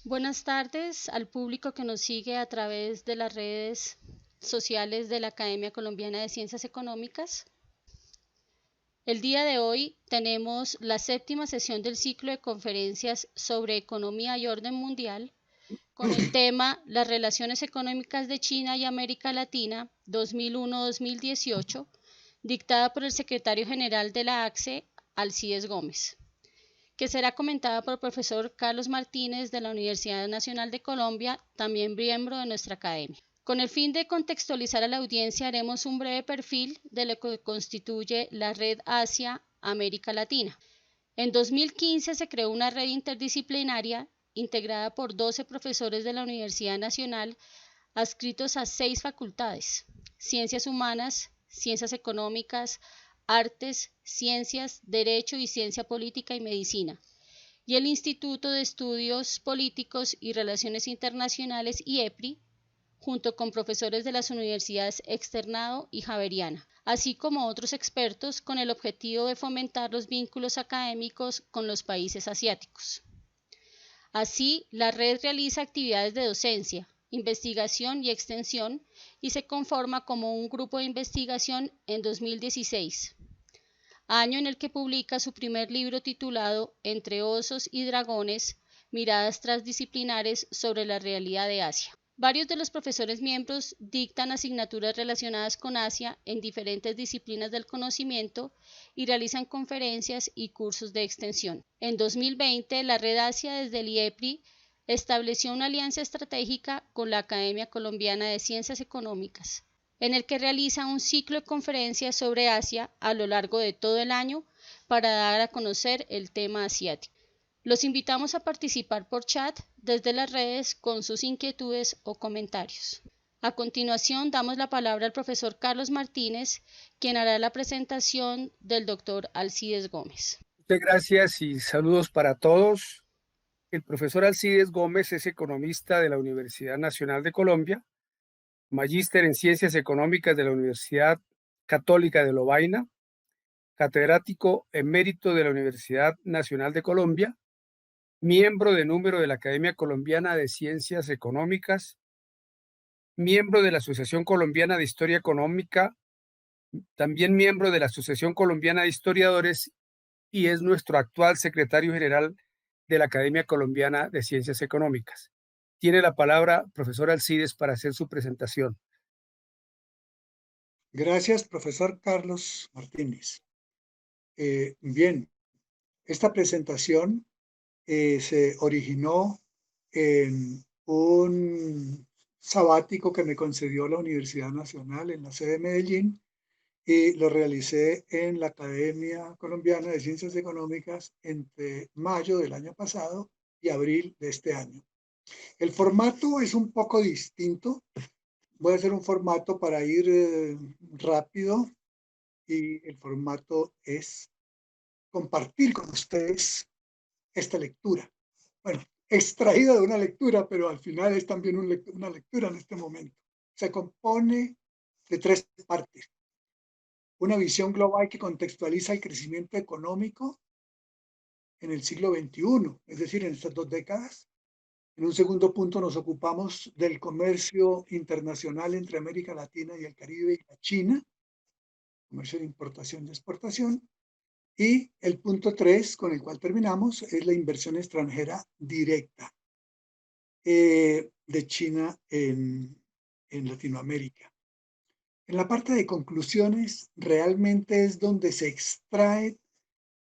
Buenas tardes al público que nos sigue a través de las redes sociales de la Academia Colombiana de Ciencias Económicas. El día de hoy tenemos la séptima sesión del ciclo de conferencias sobre economía y orden mundial con el tema Las relaciones económicas de China y América Latina 2001-2018, dictada por el secretario general de la ACCE, Alcides Gómez, que será comentada por el profesor Carlos Martínez de la Universidad Nacional de Colombia, también miembro de nuestra academia. Con el fin de contextualizar a la audiencia, haremos un breve perfil de lo que constituye la Red Asia-América Latina. En 2015 se creó una red interdisciplinaria integrada por 12 profesores de la Universidad Nacional adscritos a 6 facultades: Ciencias Humanas, Ciencias Económicas, Artes, Ciencias, Derecho y Ciencia Política y Medicina, y el Instituto de Estudios Políticos y Relaciones Internacionales IEPRI, junto con profesores de las universidades Externado y Javeriana, así como otros expertos con el objetivo de fomentar los vínculos académicos con los países asiáticos. Así, la red realiza actividades de docencia, investigación y extensión y se conforma como un grupo de investigación en 2016, año en el que publica su primer libro titulado Entre osos y dragones, miradas transdisciplinares sobre la realidad de Asia. Varios de los profesores miembros dictan asignaturas relacionadas con Asia en diferentes disciplinas del conocimiento y realizan conferencias y cursos de extensión. En 2020, la Red Asia desde el IEPRI estableció una alianza estratégica con la Academia Colombiana de Ciencias Económicas, en el que realiza un ciclo de conferencias sobre Asia a lo largo de todo el año para dar a conocer el tema asiático. Los invitamos a participar por chat desde las redes con sus inquietudes o comentarios. A continuación, damos la palabra al profesor Carlos Martínez, quien hará la presentación del doctor Alcides Gómez. Muchas gracias y saludos para todos. El profesor Alcides Gómez es economista de la Universidad Nacional de Colombia, magíster en Ciencias Económicas de la Universidad Católica de Lovaina, catedrático emérito de la Universidad Nacional de Colombia, miembro de número de la Academia Colombiana de Ciencias Económicas, miembro de la Asociación Colombiana de Historia Económica, también miembro de la Asociación Colombiana de Historiadores y es nuestro actual secretario general de la Academia Colombiana de Ciencias Económicas. Tiene la palabra profesor Alcides para hacer su presentación. Gracias, profesor Carlos Martínez. Bien, esta presentación se originó en un sabático que me concedió la Universidad Nacional en la sede de Medellín y lo realicé en la Academia Colombiana de Ciencias Económicas entre mayo del año pasado y abril de este año. El formato es un poco distinto. Voy a hacer un formato para ir rápido y el formato es compartir con ustedes esta lectura. Bueno, extraída de una lectura, pero al final es también una lectura en este momento. Se compone de 3 partes. Una visión global que contextualiza el crecimiento económico en el siglo XXI, es decir, en estas 2 décadas. En un segundo punto nos ocupamos del comercio internacional entre América Latina y el Caribe y la China, comercio de importación y exportación. Y el punto 3, con el cual terminamos, es la inversión extranjera directa de China en Latinoamérica. En la parte de conclusiones, realmente es donde se extrae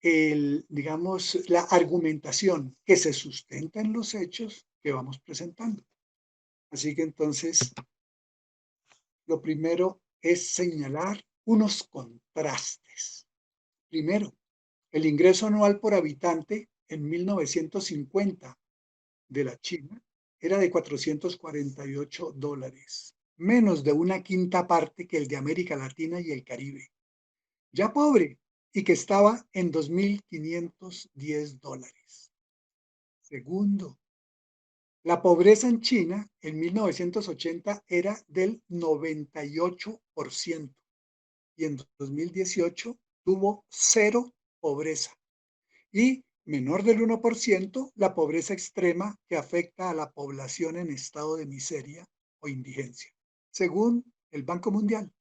digamos, la argumentación que se sustenta en los hechos que vamos presentando. Así que entonces, lo primero es señalar unos contrastes. Primero, el ingreso anual por habitante en 1950 de la China era de $448, menos de una quinta parte que el de América Latina y el Caribe, ya pobre, y que estaba en $2.510. Segundo, la pobreza en China en 1980 era del 98% y en 2018 tuvo cero pobreza. Y menor del 1%, la pobreza extrema que afecta a la población en estado de miseria o indigencia, según el Banco Mundial.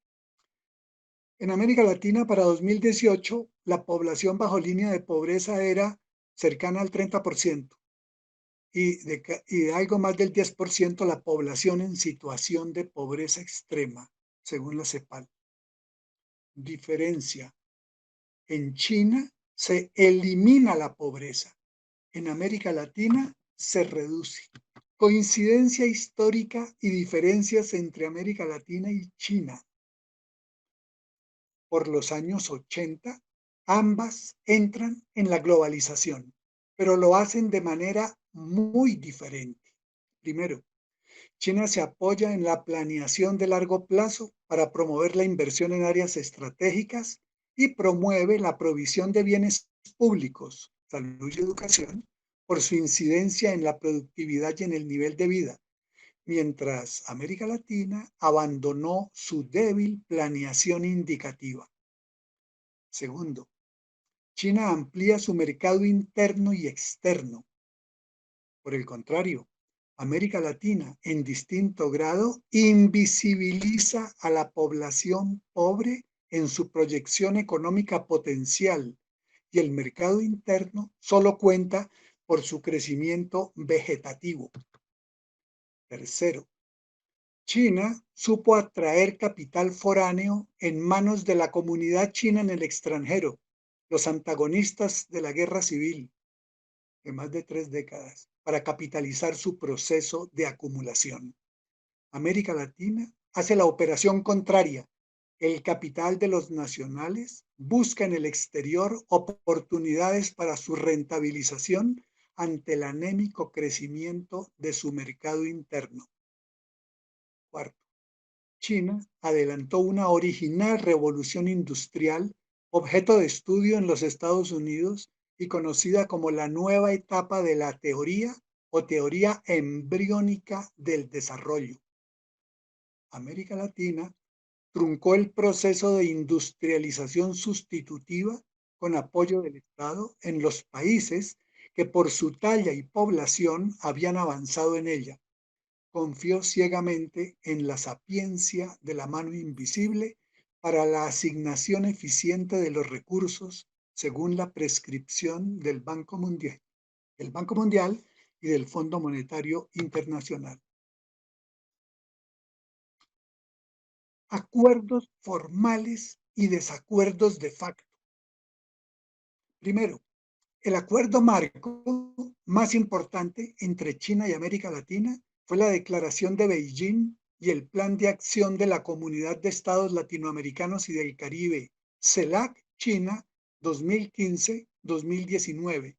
En América Latina, para 2018, la población bajo línea de pobreza era cercana al 30% y de algo más del 10% la población en situación de pobreza extrema, según la CEPAL. Diferencia. En China se elimina la pobreza. En América Latina se reduce. Coincidencia histórica y diferencias entre América Latina y China. Por los años 80, ambas entran en la globalización, pero lo hacen de manera muy diferente. Primero, China se apoya en la planeación de largo plazo para promover la inversión en áreas estratégicas y promueve la provisión de bienes públicos, salud y educación, por su incidencia en la productividad y en el nivel de vida, mientras América Latina abandonó su débil planeación indicativa. Segundo, China amplía su mercado interno y externo. Por el contrario, América Latina, en distinto grado, invisibiliza a la población pobre en su proyección económica potencial y el mercado interno solo cuenta por su crecimiento vegetativo. Tercero, China supo atraer capital foráneo en manos de la comunidad china en el extranjero, los antagonistas de la guerra civil de más de 3 décadas, para capitalizar su proceso de acumulación. América Latina hace la operación contraria. El capital de los nacionales busca en el exterior oportunidades para su rentabilización ante el anémico crecimiento de su mercado interno. Cuarto, China adelantó una original revolución industrial, objeto de estudio en los Estados Unidos y conocida como la nueva etapa de la teoría o teoría embriónica del desarrollo. América Latina truncó el proceso de industrialización sustitutiva con apoyo del Estado en los países que por su talla y población habían avanzado en ella. Confió ciegamente en la sapiencia de la mano invisible para la asignación eficiente de los recursos según la prescripción del Banco Mundial y del Fondo Monetario Internacional. Acuerdos formales y desacuerdos de facto. Primero, el acuerdo marco más importante entre China y América Latina fue la Declaración de Beijing y el Plan de Acción de la Comunidad de Estados Latinoamericanos y del Caribe, CELAC-China 2015-2019,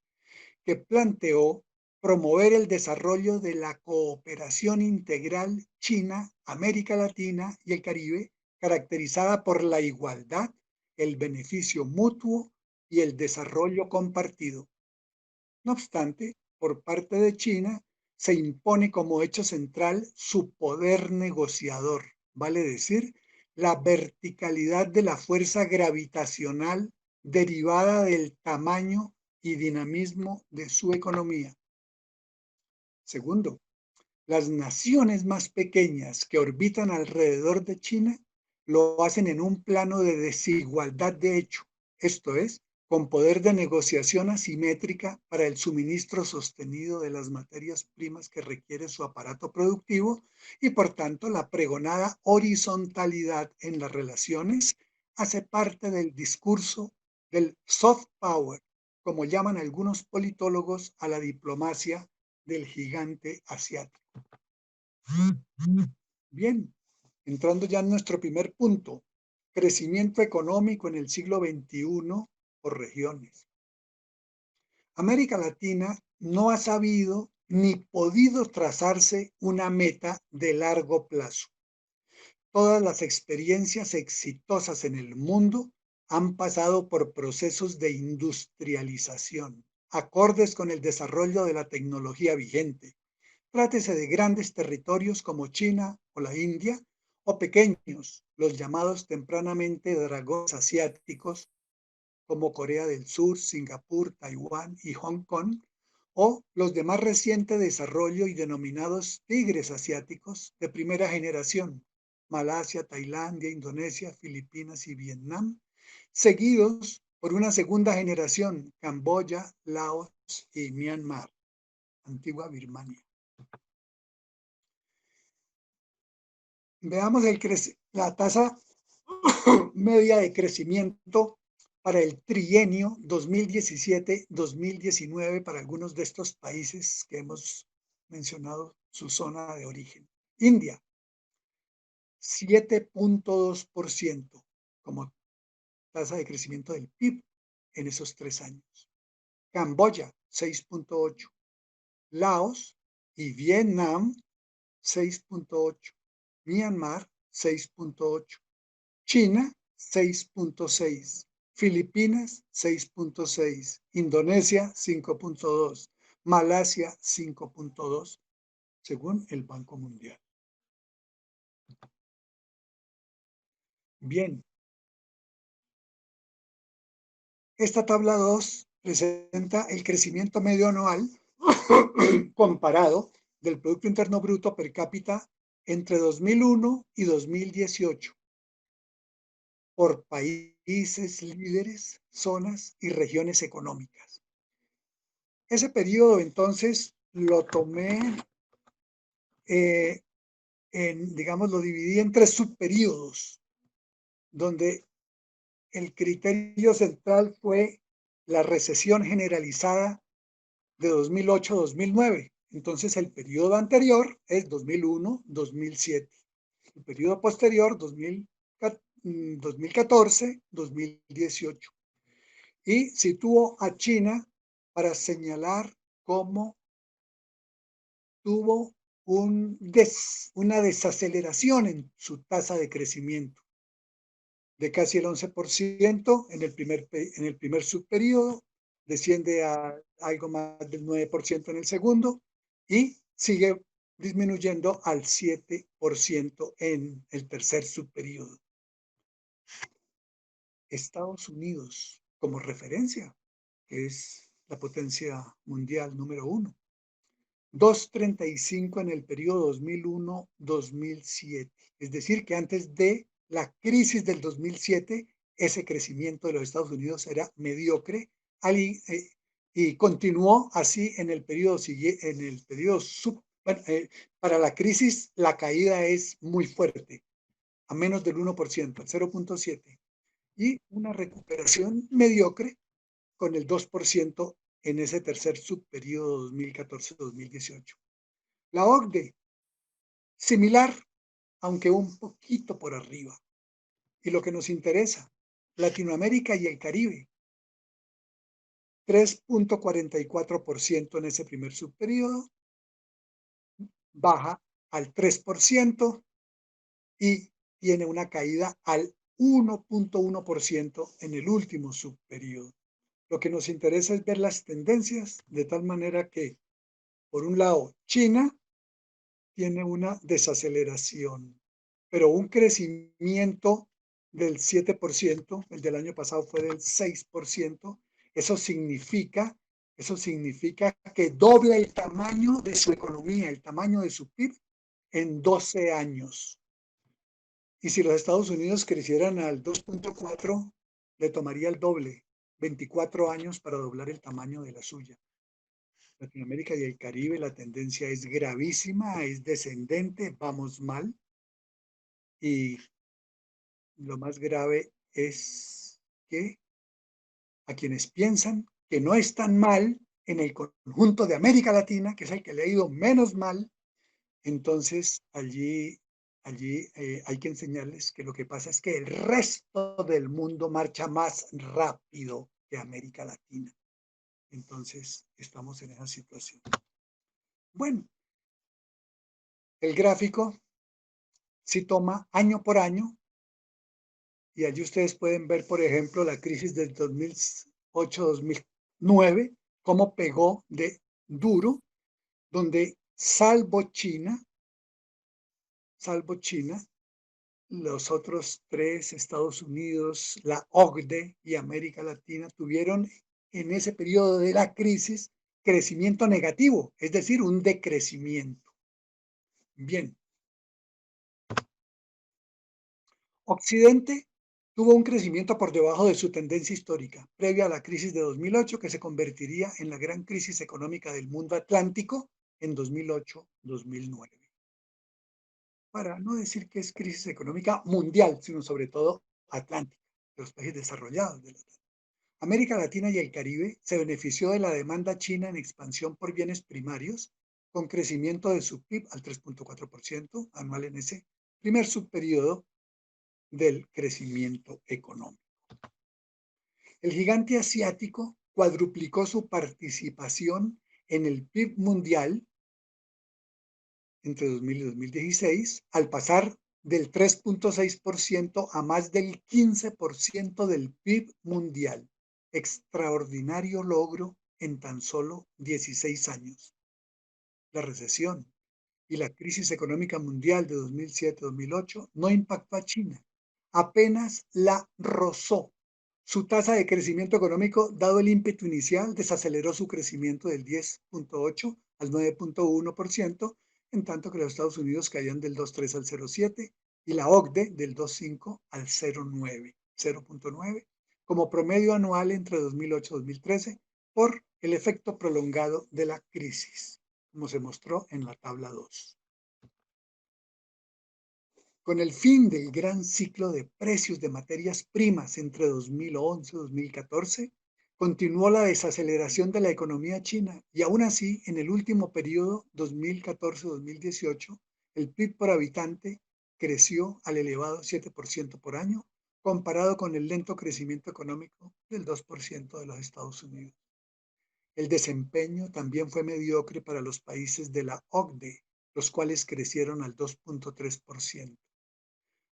que planteó promover el desarrollo de la cooperación integral China, América Latina y el Caribe, caracterizada por la igualdad, el beneficio mutuo y el desarrollo compartido. No obstante, por parte de China se impone como hecho central su poder negociador, vale decir, la verticalidad de la fuerza gravitacional derivada del tamaño y dinamismo de su economía. Segundo, las naciones más pequeñas que orbitan alrededor de China lo hacen en un plano de desigualdad de hecho, esto es, con poder de negociación asimétrica para el suministro sostenido de las materias primas que requiere su aparato productivo y por tanto la pregonada horizontalidad en las relaciones hace parte del discurso del soft power, como llaman algunos politólogos a la diplomacia del gigante asiático. Bien, entrando ya en nuestro primer punto, crecimiento económico en el siglo XXI por regiones. América Latina no ha sabido ni podido trazarse una meta de largo plazo. Todas las experiencias exitosas en el mundo han pasado por procesos de industrialización, acordes con el desarrollo de la tecnología vigente. Trátese de grandes territorios como China o la India, o pequeños, los llamados tempranamente dragones asiáticos, como Corea del Sur, Singapur, Taiwán y Hong Kong, o los de más reciente desarrollo y denominados tigres asiáticos de primera generación, Malasia, Tailandia, Indonesia, Filipinas y Vietnam, seguidos por una segunda generación, Camboya, Laos y Myanmar, antigua Birmania. Veamos la tasa media de crecimiento para el trienio 2017-2019 para algunos de estos países que hemos mencionado su zona de origen. India, 7.2% como tasa de crecimiento del PIB en esos 3 años. Camboya, 6.8%. Laos y Vietnam, 6.8%. Myanmar, 6.8%. China, 6.6%. Filipinas, 6.6%. Indonesia, 5.2%. Malasia, 5.2%, según el Banco Mundial. Bien. Esta tabla 2 presenta el crecimiento medio anual comparado del Producto Interno Bruto per cápita entre 2001 y 2018 por países líderes, zonas y regiones económicas. Ese periodo entonces lo tomé, digamos, lo dividí en 3 subperiodos, donde el criterio central fue la recesión generalizada de 2008-2009. Entonces el periodo anterior es 2001-2007. El periodo posterior 2014-2018. Y situó a China para señalar cómo tuvo una desaceleración en su tasa de crecimiento de casi el 11% en el primer subperiodo, desciende a algo más del 9% en el segundo y sigue disminuyendo al 7% en el tercer subperiodo. Estados Unidos, como referencia, que es la potencia mundial número 1, 2.35 en el periodo 2001-2007. Es decir, que antes de la crisis del 2007, ese crecimiento de los Estados Unidos era mediocre y continuó así en el periodo siguiente, para la crisis la caída es muy fuerte, a menos del 1%, al 0.7%, y una recuperación mediocre con el 2% en ese tercer subperiodo 2014-2018. La OCDE, similar, aunque un poquito por arriba. Y lo que nos interesa, Latinoamérica y el Caribe, 3.44% en ese primer subperiodo, baja al 3% y tiene una caída al 1.1% en el último subperiodo. Lo que nos interesa es ver las tendencias de tal manera que, por un lado, China tiene una desaceleración, pero un crecimiento del 7%, el del año pasado fue del 6%, eso significa que dobla el tamaño de su economía, el tamaño de su PIB en 12 años. Y si los Estados Unidos crecieran al 2.4, le tomaría el doble, 24 años para doblar el tamaño de la suya. Latinoamérica y el Caribe, la tendencia es gravísima, es descendente, vamos mal. Y lo más grave es que a quienes piensan que no están mal en el conjunto de América Latina, que es el que le ha ido menos mal, entonces allí hay que enseñarles que lo que pasa es que el resto del mundo marcha más rápido que América Latina. Entonces estamos en esa situación. Bueno, el gráfico sí toma año por año y allí ustedes pueden ver, por ejemplo, la crisis del 2008-2009, cómo pegó de duro, donde salvo China, los otros tres, Estados Unidos, la OCDE y América Latina, tuvieron en ese periodo de la crisis crecimiento negativo, es decir, un decrecimiento. Bien. Occidente tuvo un crecimiento por debajo de su tendencia histórica, previa a la crisis de 2008, que se convertiría en la gran crisis económica del mundo atlántico en 2008-2009. Para no decir que es crisis económica mundial, sino sobre todo atlántica, de los países desarrollados del Atlántico. América Latina y el Caribe se benefició de la demanda china en expansión por bienes primarios, con crecimiento de su PIB al 3.4% anual en ese primer subperiodo del crecimiento económico. El gigante asiático cuadruplicó su participación en el PIB mundial entre 2000 y 2016, al pasar del 3.6% a más del 15% del PIB mundial. Extraordinario logro en tan solo 16 años. La recesión y la crisis económica mundial de 2007-2008 no impactó a China, apenas la rozó. Su tasa de crecimiento económico, dado el ímpetu inicial, desaceleró su crecimiento del 10.8 al 9.1%, en tanto que los Estados Unidos caían del 2.3 al 0.7 y la OCDE del 2.5 al 0.9, como promedio anual entre 2008 y 2013 por el efecto prolongado de la crisis, como se mostró en la tabla 2. Con el fin del gran ciclo de precios de materias primas entre 2011 y 2014, continuó la desaceleración de la economía china y aún así, en el último periodo 2014-2018, el PIB por habitante creció al elevado 7% por año, comparado con el lento crecimiento económico del 2% de los Estados Unidos. El desempeño también fue mediocre para los países de la OCDE, los cuales crecieron al 2.3%.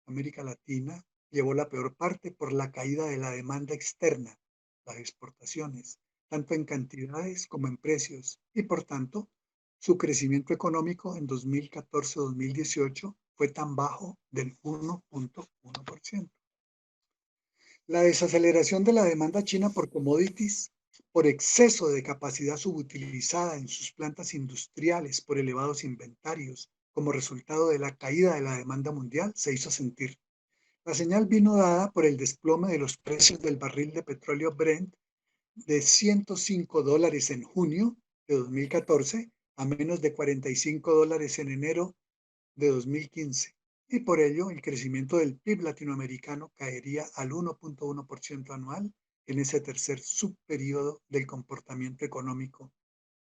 América Latina llevó la peor parte por la caída de la demanda externa, las exportaciones, tanto en cantidades como en precios, y por tanto, su crecimiento económico en 2014-2018 fue tan bajo del 1.1%. La desaceleración de la demanda china por commodities, por exceso de capacidad subutilizada en sus plantas industriales, por elevados inventarios, como resultado de la caída de la demanda mundial, se hizo sentir. La señal vino dada por el desplome de los precios del barril de petróleo Brent de $105 en junio de 2014 a menos de $45 en enero de 2015. Y por ello, el crecimiento del PIB latinoamericano caería al 1.1% anual en ese tercer subperíodo del comportamiento económico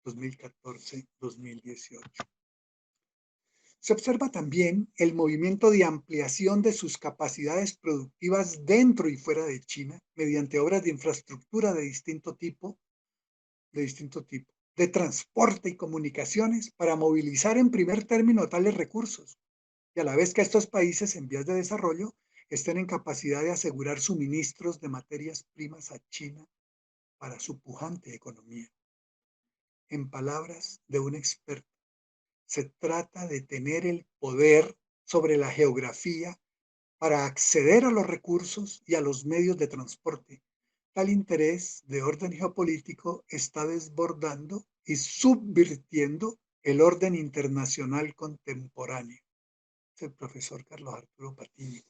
2014-2018. Se observa también el movimiento de ampliación de sus capacidades productivas dentro y fuera de China mediante obras de infraestructura de distinto tipo, de transporte y comunicaciones para movilizar en primer término tales recursos y a la vez que estos países en vías de desarrollo estén en capacidad de asegurar suministros de materias primas a China para su pujante economía. En palabras de un experto, se trata de tener el poder sobre la geografía para acceder a los recursos y a los medios de transporte. Tal interés de orden geopolítico está desbordando y subvirtiendo el orden internacional contemporáneo. Es el profesor Carlos Arturo Patiño.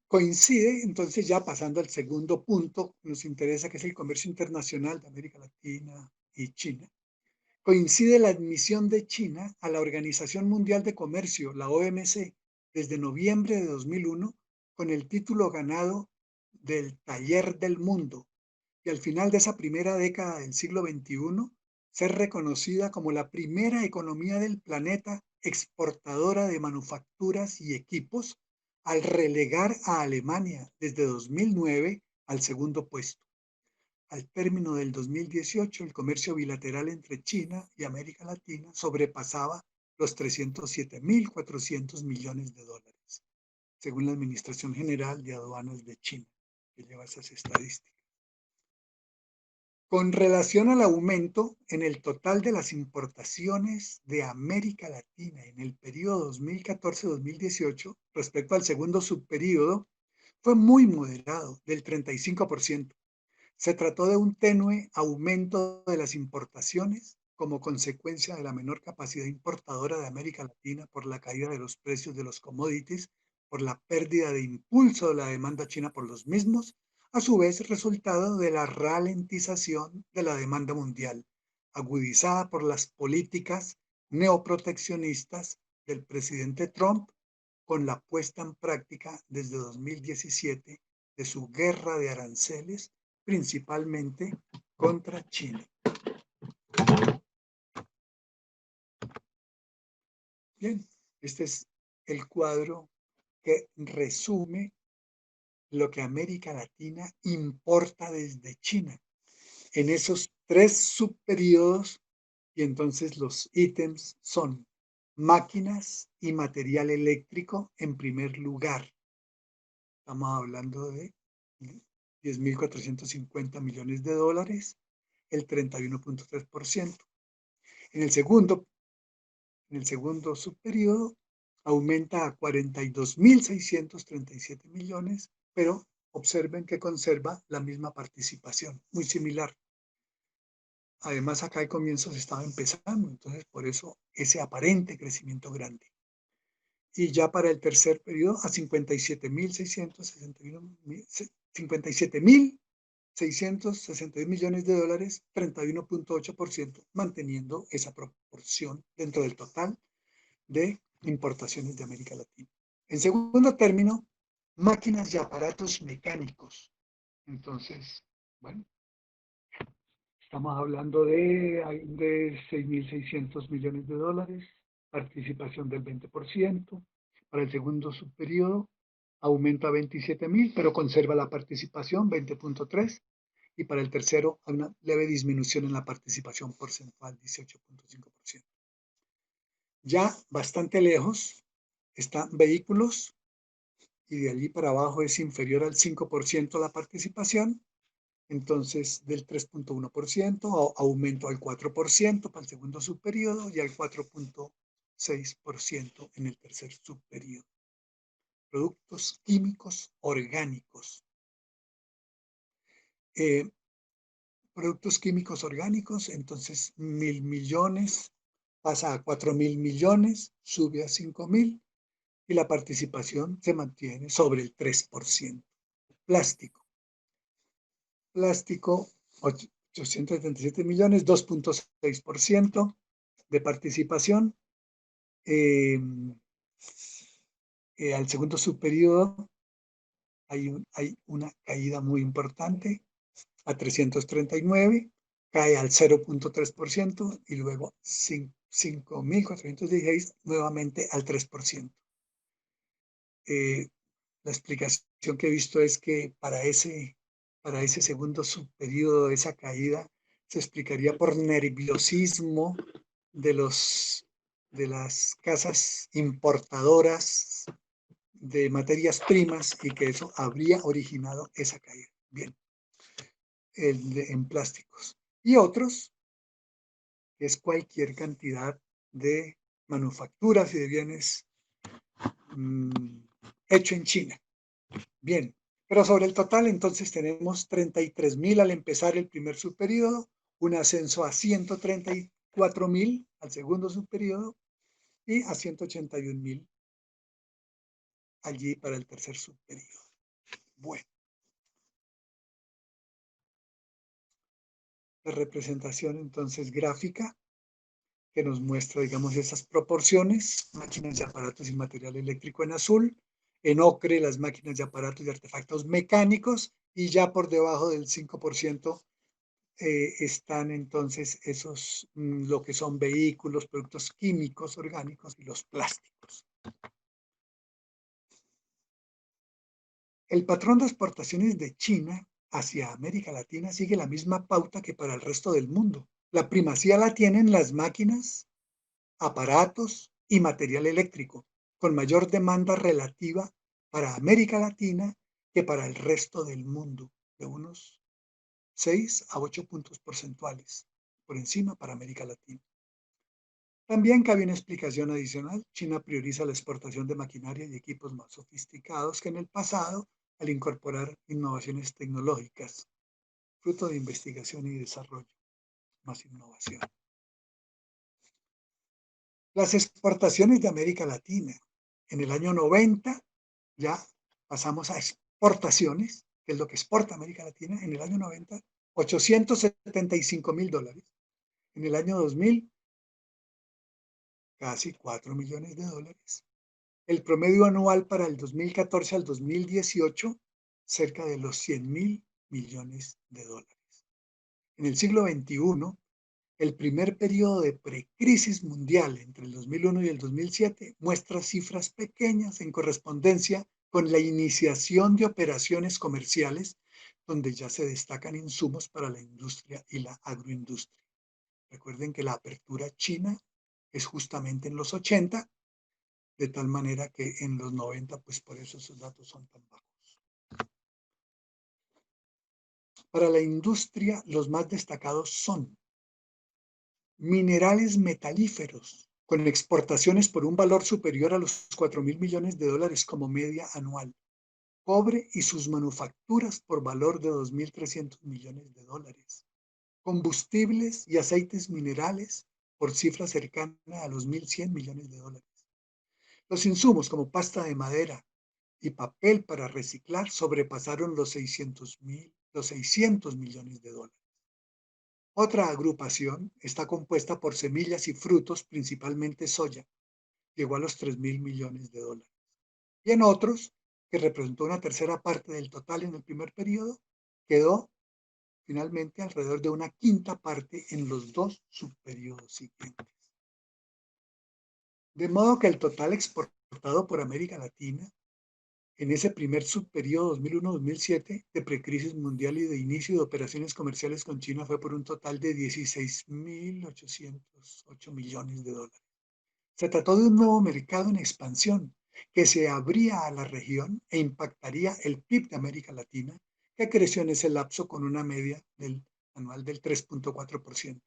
Coincide, entonces ya pasando al segundo punto, nos interesa que es el comercio internacional de América Latina y China. Coincide la admisión de China a la Organización Mundial de Comercio, la OMC, desde noviembre de 2001, con el título ganado del Taller del Mundo, y al final de esa primera década del siglo XXI, ser reconocida como la primera economía del planeta exportadora de manufacturas y equipos, al relegar a Alemania desde 2009 al segundo puesto. Al término del 2018, el comercio bilateral entre China y América Latina sobrepasaba los 307.400 millones de dólares, según la Administración General de Aduanas de China, que lleva esas estadísticas. Con relación al aumento en el total de las importaciones de América Latina en el periodo 2014-2018 respecto al segundo subperíodo, fue muy moderado, del 35%. Se trató de un tenue aumento de las importaciones como consecuencia de la menor capacidad importadora de América Latina por la caída de los precios de los commodities, por la pérdida de impulso de la demanda china por los mismos, a su vez resultado de la ralentización de la demanda mundial, agudizada por las políticas neoproteccionistas del presidente Trump con la puesta en práctica desde 2017 de su guerra de aranceles, principalmente contra China. Bien, este es el cuadro que resume lo que América Latina importa desde China en esos 3 subperiodos, y entonces los ítems son máquinas y material eléctrico en primer lugar. Estamos hablando de 10.450 millones de dólares, el 31.3%. En el segundo subperiodo aumenta a 42.637 millones, pero observen que conserva la misma participación, muy similar. Además, acá al comienzo se estaba empezando, entonces por eso ese aparente crecimiento grande. Y ya para el tercer periodo a 57.661 millones de dólares, 31.8%, manteniendo esa proporción dentro del total de importaciones de América Latina. En segundo término, máquinas y aparatos mecánicos. Entonces, bueno, estamos hablando de 6.600 millones de dólares, participación del 20%. Para el segundo subperiodo aumenta a 27.000, pero conserva la participación, 20.3%. Y para el tercero hay una leve disminución en la participación porcentual, 18.5%. Ya bastante lejos están vehículos, y de allí para abajo es inferior al 5% la participación. Entonces, del 3.1%, aumento al 4% para el segundo subperiodo y al 4.6% en el tercer subperiodo. Productos químicos orgánicos. Productos químicos orgánicos, entonces 1.000 millones pasa a 4.000 millones, sube a 5.000 y la participación se mantiene sobre el 3%. Plástico. Plástico, 877 millones, 2.6% de participación. Al segundo subperiodo hay una caída muy importante a 339, cae al 0.3% y luego 5.416 nuevamente al 3%. La explicación que he visto es que para ese segundo subperiodo, esa caída, se explicaría por nerviosismo de las casas importadoras de materias primas y que eso habría originado esa caída. Bien, en plásticos. Y otros, que es cualquier cantidad de manufacturas y de bienes hecho en China. Bien, pero sobre el total entonces tenemos 33.000 al empezar el primer subperiodo, un ascenso a 134.000 al segundo subperiodo y a 181.000 allí para el tercer subperiodo. Bueno, la representación entonces gráfica que nos muestra, digamos, esas proporciones: máquinas y aparatos y material eléctrico en azul, en ocre las máquinas y aparatos y artefactos mecánicos, y ya por debajo del 5% están entonces esos, lo que son vehículos, productos químicos, orgánicos y los plásticos. El patrón de exportaciones de China hacia América Latina sigue la misma pauta que para el resto del mundo. La primacía la tienen las máquinas, aparatos y material eléctrico, con mayor demanda relativa para América Latina que para el resto del mundo, de unos 6 a 8 puntos porcentuales por encima para América Latina. También cabe una explicación adicional. China prioriza la exportación de maquinaria y equipos más sofisticados que en el pasado al incorporar innovaciones tecnológicas, fruto de investigación y desarrollo, más innovación. Las exportaciones de América Latina. En el año 90 ya pasamos a exportaciones, que es lo que exporta América Latina. En el año 90, $875.000. En el año 2000, casi $4 millones. El promedio anual para el 2014 al 2018, cerca de los $100.000 millones. En el siglo XXI, el primer periodo de precrisis mundial entre el 2001 y el 2007 muestra cifras pequeñas en correspondencia con la iniciación de operaciones comerciales donde ya se destacan insumos para la industria y la agroindustria. Recuerden que la apertura china es justamente en los 80, de tal manera que en los 90, pues por eso esos datos son tan bajos. Para la industria, los más destacados son minerales metalíferos, con exportaciones por un valor superior a los $4.000 millones como media anual. Cobre y sus manufacturas por valor de $2.300 millones. Combustibles y aceites minerales por cifra cercana a los $1.100 millones. Los insumos como pasta de madera y papel para reciclar sobrepasaron los 600 millones. Otra agrupación está compuesta por semillas y frutos, principalmente soya, llegó a los $3.000 millones. Y en otros, que representó una tercera parte del total en el primer periodo, quedó finalmente alrededor de una quinta parte en los dos subperiodos siguientes. De modo que el total exportado por América Latina en ese primer subperiodo 2001-2007 de precrisis mundial y de inicio de operaciones comerciales con China fue por un total de $16.808 millones. Se trató de un nuevo mercado en expansión que se abría a la región e impactaría el PIB de América Latina, que creció en ese lapso con una media anual del 3.4%,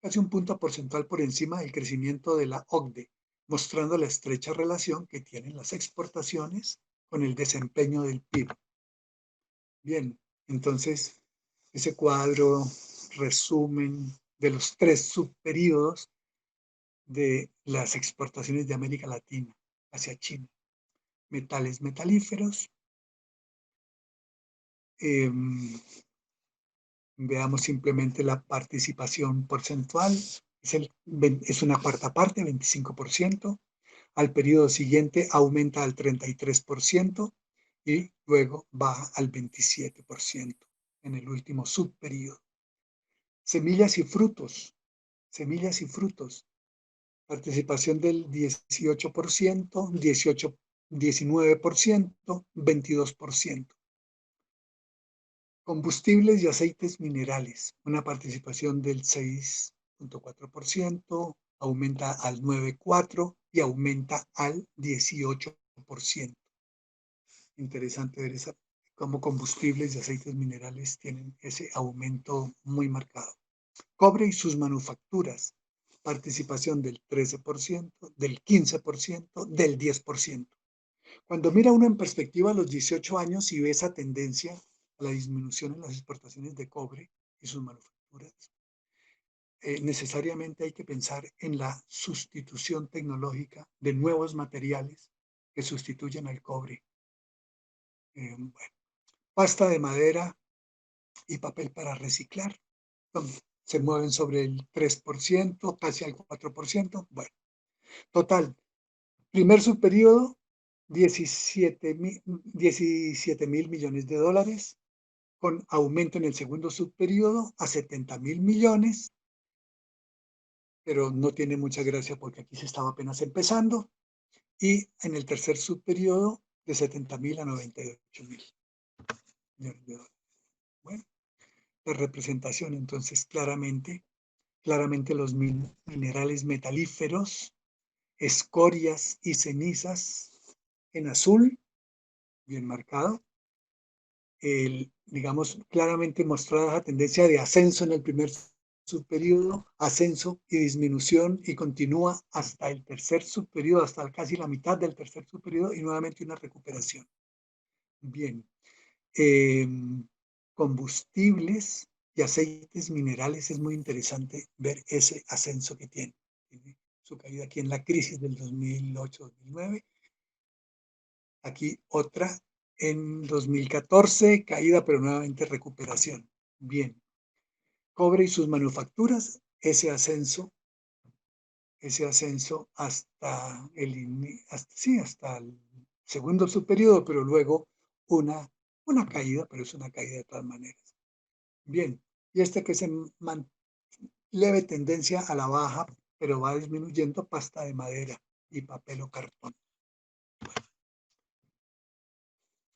casi un punto porcentual por encima del crecimiento de la OCDE, mostrando la estrecha relación que tienen las exportaciones con el desempeño del PIB. Bien, entonces ese cuadro resumen de los tres subperíodos de las exportaciones de América Latina hacia China. Metales metalíferos. Veamos simplemente la participación porcentual. Es una cuarta parte, 25%. Al periodo siguiente aumenta al 33% y luego baja al 27% en el último subperiodo. Semillas y frutos. Semillas y frutos. Participación del 18%, 19%, 22%. Combustibles y aceites minerales, una participación del 6.4%, aumenta al 9.4% y aumenta al 18%. Interesante ver cómo combustibles y aceites minerales tienen ese aumento muy marcado. Cobre y sus manufacturas, participación del 13%, del 15%, del 10%. Cuando mira uno en perspectiva a los 18 años y ve esa tendencia a la disminución en las exportaciones de cobre y sus manufacturas, necesariamente hay que pensar en la sustitución tecnológica de nuevos materiales que sustituyen al cobre. Bueno, pasta de madera y papel para reciclar, se mueven sobre el 3%, casi al 4%. Bueno, total, primer subperiodo, $17.000 millones, con aumento en el segundo subperiodo a $70.000 millones, pero no tiene mucha gracia porque aquí se estaba apenas empezando, y en el tercer subperiodo de 70.000 a 98.000 millones de dólares. Bueno, la representación entonces claramente los minerales metalíferos, escorias y cenizas en azul, bien marcado, digamos, claramente mostrada la tendencia de ascenso en el primer subperiodo, ascenso y disminución, y continúa hasta el tercer subperiodo, hasta casi la mitad del tercer subperiodo, y nuevamente una recuperación. Bien. Combustibles y aceites minerales, es muy interesante ver ese ascenso que tiene. Tiene su caída aquí en la crisis del 2008-2009. Aquí otra en 2014, caída, pero nuevamente recuperación. Bien. Cobre y sus manufacturas, ese ascenso hasta hasta el segundo subperiodo, pero luego una caída, pero es una caída de todas maneras. Bien, y que se leve tendencia a la baja, pero va disminuyendo, pasta de madera y papel o cartón.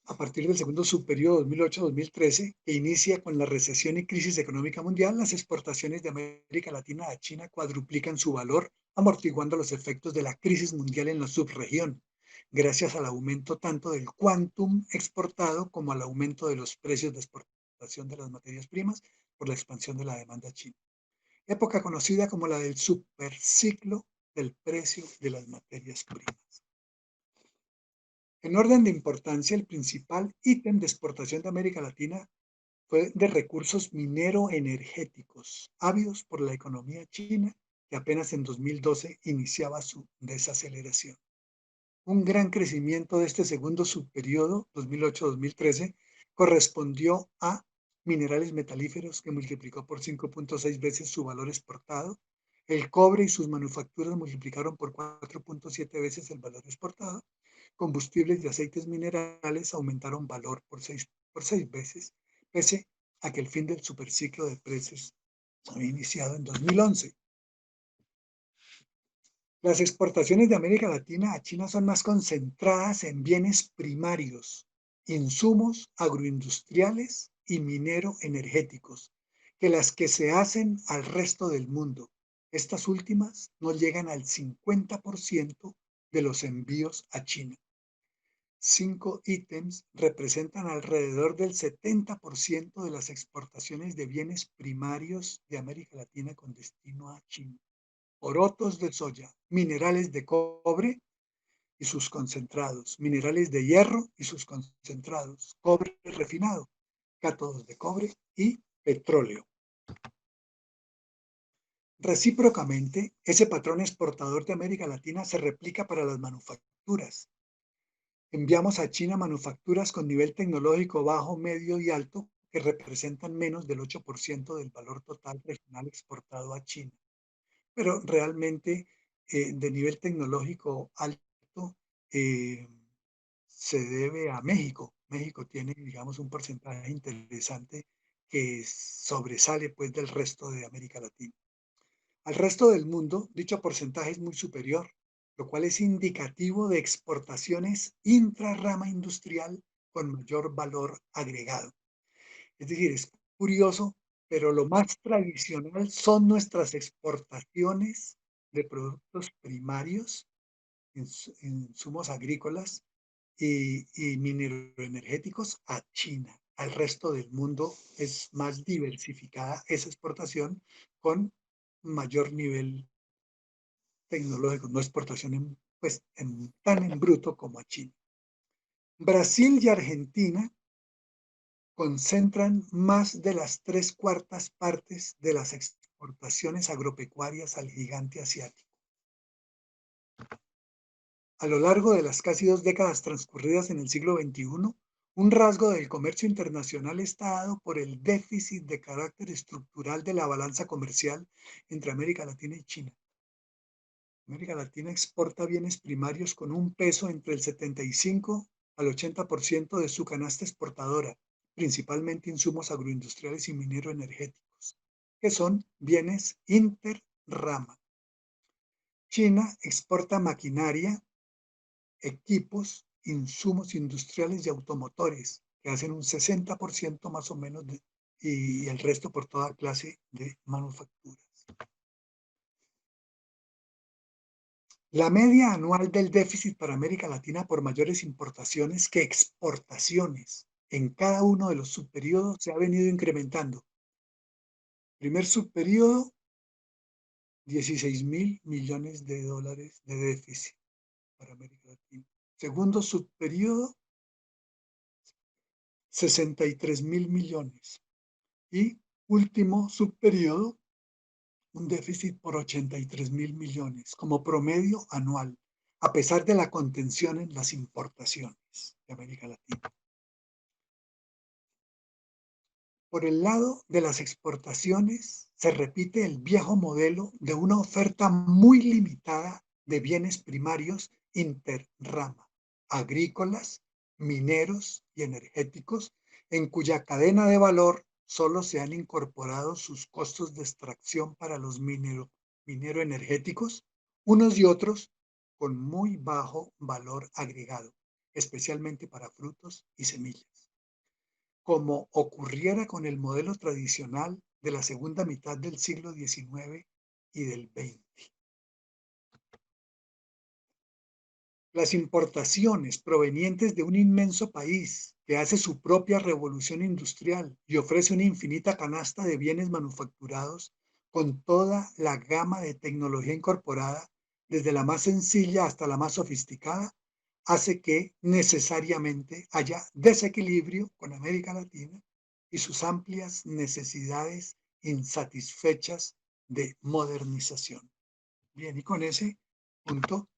A partir del segundo subperiodo 2008-2013, que inicia con la recesión y crisis económica mundial, las exportaciones de América Latina a China cuadruplican su valor, amortiguando los efectos de la crisis mundial en la subregión, gracias al aumento tanto del quantum exportado como al aumento de los precios de exportación de las materias primas por la expansión de la demanda china. Época conocida como la del superciclo del precio de las materias primas. En orden de importancia, el principal ítem de exportación de América Latina fue de recursos minero-energéticos, ávidos por la economía china, que apenas en 2012 iniciaba su desaceleración. Un gran crecimiento de este segundo subperiodo, 2008-2013, correspondió a minerales metalíferos, que multiplicó por 5.6 veces su valor exportado. El cobre y sus manufacturas multiplicaron por 4.7 veces el valor exportado. Combustibles y aceites minerales aumentaron valor por 6 veces, pese a que el fin del superciclo de precios había iniciado en 2011. Las exportaciones de América Latina a China son más concentradas en bienes primarios, insumos agroindustriales y minero-energéticos, que las que se hacen al resto del mundo. Estas últimas no llegan al 50% de los envíos a China. 5 ítems representan alrededor del 70% de las exportaciones de bienes primarios de América Latina con destino a China. Porotos de soya, minerales de cobre y sus concentrados, minerales de hierro y sus concentrados, cobre refinado, cátodos de cobre y petróleo. Recíprocamente, ese patrón exportador de América Latina se replica para las manufacturas. Enviamos a China manufacturas con nivel tecnológico bajo, medio y alto, que representan menos del 8% del valor total regional exportado a China. Pero realmente de nivel tecnológico alto se debe a México. México tiene, digamos, un porcentaje interesante que sobresale pues del resto de América Latina. Al resto del mundo, dicho porcentaje es muy superior, lo cual es indicativo de exportaciones intrarrama industrial con mayor valor agregado. Es decir, es curioso, pero lo más tradicional son nuestras exportaciones de productos primarios, insumos agrícolas y mineroenergéticos a China. Al resto del mundo es más diversificada esa exportación con mayor nivel tecnológico, no exportación tan en bruto como a China. Brasil y Argentina concentran más de las 3/4 partes de las exportaciones agropecuarias al gigante asiático. A lo largo de las casi 2 décadas transcurridas en el siglo XXI, un rasgo del comercio internacional está dado por el déficit de carácter estructural de la balanza comercial entre América Latina y China. América Latina exporta bienes primarios con un peso entre el 75 al 80% de su canasta exportadora, principalmente insumos agroindustriales y mineroenergéticos, que son bienes interrama. China exporta maquinaria, equipos, insumos industriales y automotores, que hacen un 60% más o menos, y el resto por toda clase de manufacturas. La media anual del déficit para América Latina por mayores importaciones que exportaciones en cada uno de los subperiodos se ha venido incrementando. Primer subperiodo, 16.000 millones de dólares de déficit para América Latina. Segundo subperiodo, 63.000 millones. Y último subperiodo, un déficit por 83.000 millones como promedio anual, a pesar de la contención en las importaciones de América Latina. Por el lado de las exportaciones, se repite el viejo modelo de una oferta muy limitada de bienes primarios interrama, agrícolas, mineros y energéticos, en cuya cadena de valor solo se han incorporado sus costos de extracción para los minero-energéticos, unos y otros con muy bajo valor agregado, especialmente para frutos y semillas. Como ocurriera con el modelo tradicional de la segunda mitad del siglo XIX y del XX. Las importaciones provenientes de un inmenso país que hace su propia revolución industrial y ofrece una infinita canasta de bienes manufacturados con toda la gama de tecnología incorporada, desde la más sencilla hasta la más sofisticada, hace que necesariamente haya desequilibrio con América Latina y sus amplias necesidades insatisfechas de modernización. Bien, y con ese punto,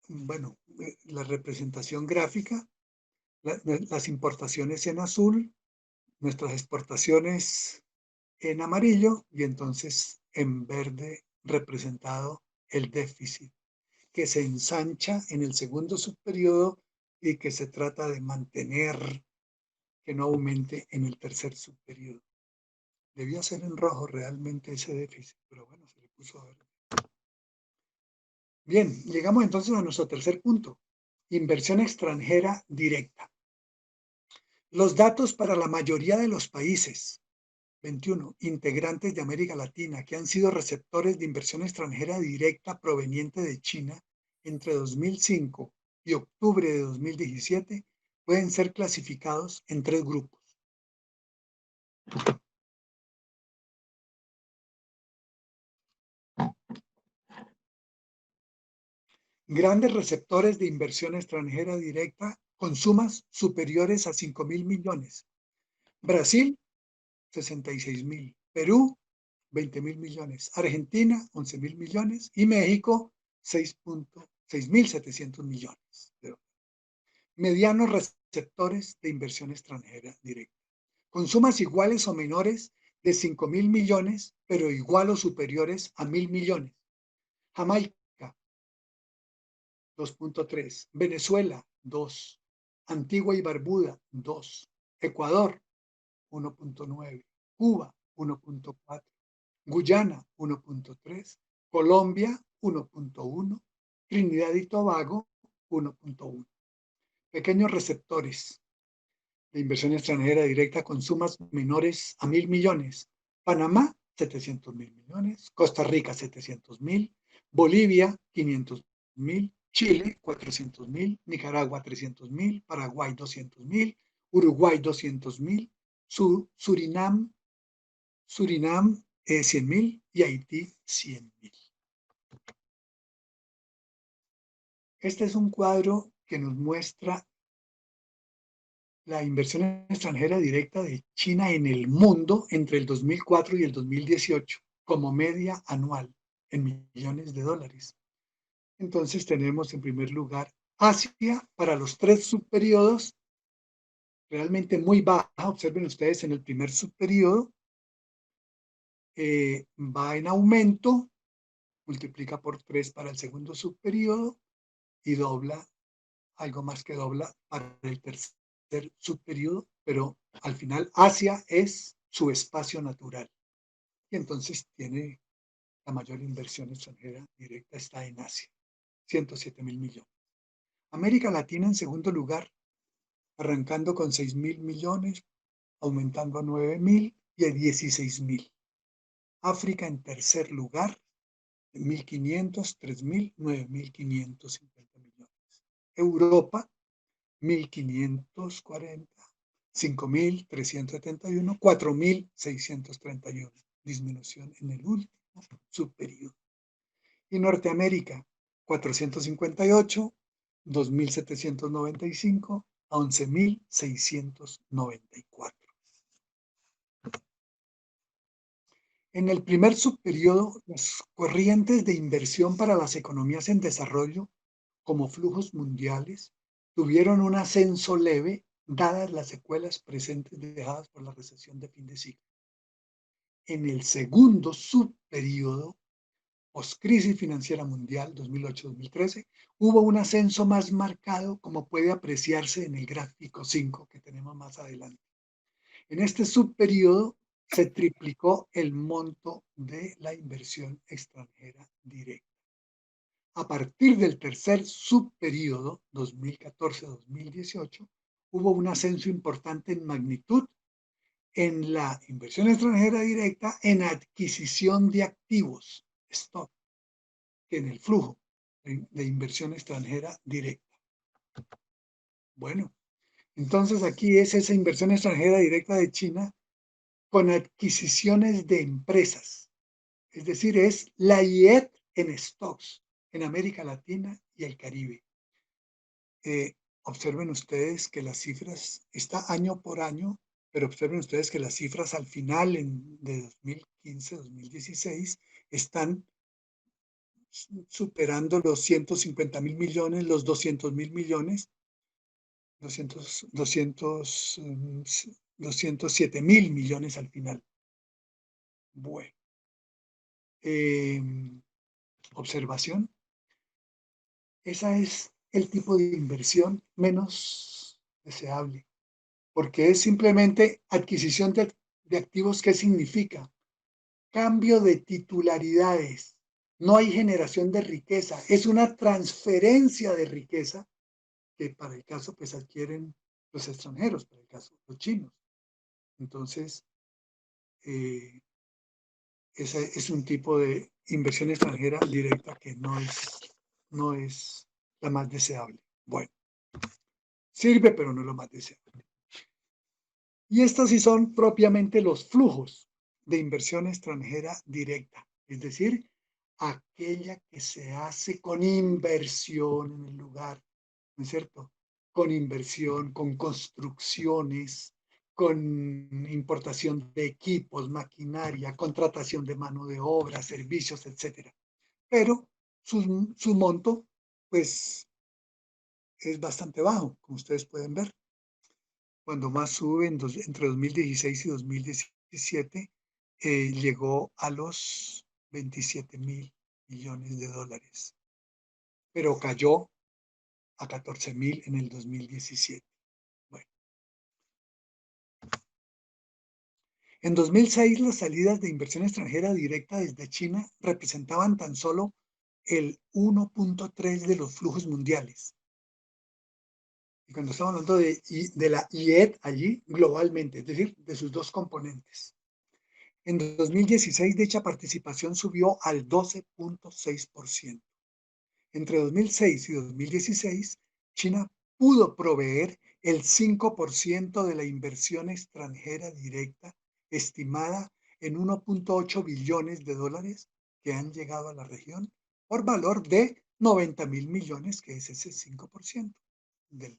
bueno, la representación gráfica, las importaciones en azul, nuestras exportaciones en amarillo y entonces en verde representado el déficit, que se ensancha en el segundo subperiodo y que se trata de mantener, que no aumente en el tercer subperiodo. Debía ser en rojo realmente ese déficit, pero bueno, se le puso a verde. Bien, llegamos entonces a nuestro tercer punto, inversión extranjera directa. Los datos para la mayoría de los países, 21, integrantes de América Latina, que han sido receptores de inversión extranjera directa proveniente de China entre 2005 y octubre de 2017, pueden ser clasificados en tres grupos. Grandes receptores de inversión extranjera directa con sumas superiores a 5.000 millones. Brasil, 66.000. Perú, 20.000 millones. Argentina, 11.000 millones. Y México, 6.700 millones. Medianos receptores de inversión extranjera directa, con sumas iguales o menores de 5.000 millones, pero igual o superiores a 1.000 millones. Jamaica, 2.3. Venezuela, 2. Antigua y Barbuda, 2. Ecuador, 1.9. Cuba, 1.4. Guyana, 1.3. Colombia, 1.1. Trinidad y Tobago, 1.1. Pequeños receptores de inversión extranjera directa con sumas menores a 1.000 millones. Panamá, 700.000 millones. Costa Rica, 700.000. Bolivia, 500.000. Chile, 400.000. Nicaragua, 300.000. Paraguay, 200.000. Uruguay, 200.000. Surinam, 100.000. Y Haití, 100.000. Este es un cuadro que nos muestra la inversión extranjera directa de China en el mundo entre el 2004 y el 2018, como media anual en millones de dólares. Entonces tenemos en primer lugar Asia para los tres subperiodos, realmente muy baja. Observen ustedes en el primer subperiodo, va en aumento, multiplica por 3 para el segundo subperiodo y dobla, algo más que dobla para el tercer subperiodo, pero al final Asia es su espacio natural y entonces tiene la mayor inversión extranjera directa, está en Asia, 107.000 millones. América Latina en segundo lugar, arrancando con 6.000 millones, aumentando a 9.000 y a 16.000. África en tercer lugar, 1.500, 3.000, 9.550 millones. Europa, 1.540, 5.371, 4.631, disminución en el último subperiodo. Y Norteamérica, 458, 2.795 a 11.694. En el primer subperiodo, las corrientes de inversión para las economías en desarrollo, como flujos mundiales, tuvieron un ascenso leve, dadas las secuelas presentes dejadas por la recesión de fin de siglo. En el segundo subperiodo, poscrisis financiera mundial 2008-2013, hubo un ascenso más marcado, como puede apreciarse en el gráfico 5 que tenemos más adelante. En este subperiodo se triplicó el monto de la inversión extranjera directa. A partir del tercer subperiodo, 2014-2018, hubo un ascenso importante en magnitud en la inversión extranjera directa en adquisición de activos, stock, que en el flujo de inversión extranjera directa. Bueno, entonces aquí es esa inversión extranjera directa de China con adquisiciones de empresas. Es decir, es la IED en stocks en América Latina y el Caribe. Observen ustedes que las cifras, está año por año, pero observen ustedes que las cifras al final de 2015-2016 están superando los 150.000 millones, los 200.000 millones, 207.000 millones al final. Bueno, observación. Esa es el tipo de inversión menos deseable, porque es simplemente adquisición de activos. ¿Qué significa? Cambio de titularidades. No hay generación de riqueza, es una transferencia de riqueza que para el caso pues adquieren los extranjeros, para el caso los chinos. Entonces, ese es un tipo de inversión extranjera directa que no es la más deseable. Bueno, sirve, pero no es lo más deseable. Y estos sí son propiamente los flujos de inversión extranjera directa, es decir, aquella que se hace con inversión en el lugar, ¿no es cierto? Con inversión, con construcciones, con importación de equipos, maquinaria, contratación de mano de obra, servicios, etc. Pero su monto, pues, es bastante bajo, como ustedes pueden ver. Cuando más sube entre 2016 y 2017, llegó a los 27.000 millones de dólares, pero cayó a 14.000 en el 2017. Bueno. En 2006, las salidas de inversión extranjera directa desde China representaban tan solo el 1.3 de los flujos mundiales. Y cuando estamos hablando de la IED allí, globalmente, es decir, de sus dos componentes. En 2016, dicha participación subió al 12.6%. Entre 2006 y 2016, China pudo proveer el 5% de la inversión extranjera directa, estimada en 1.8 billones de dólares que han llegado a la región, por valor de 90.000 millones, que es ese 5% del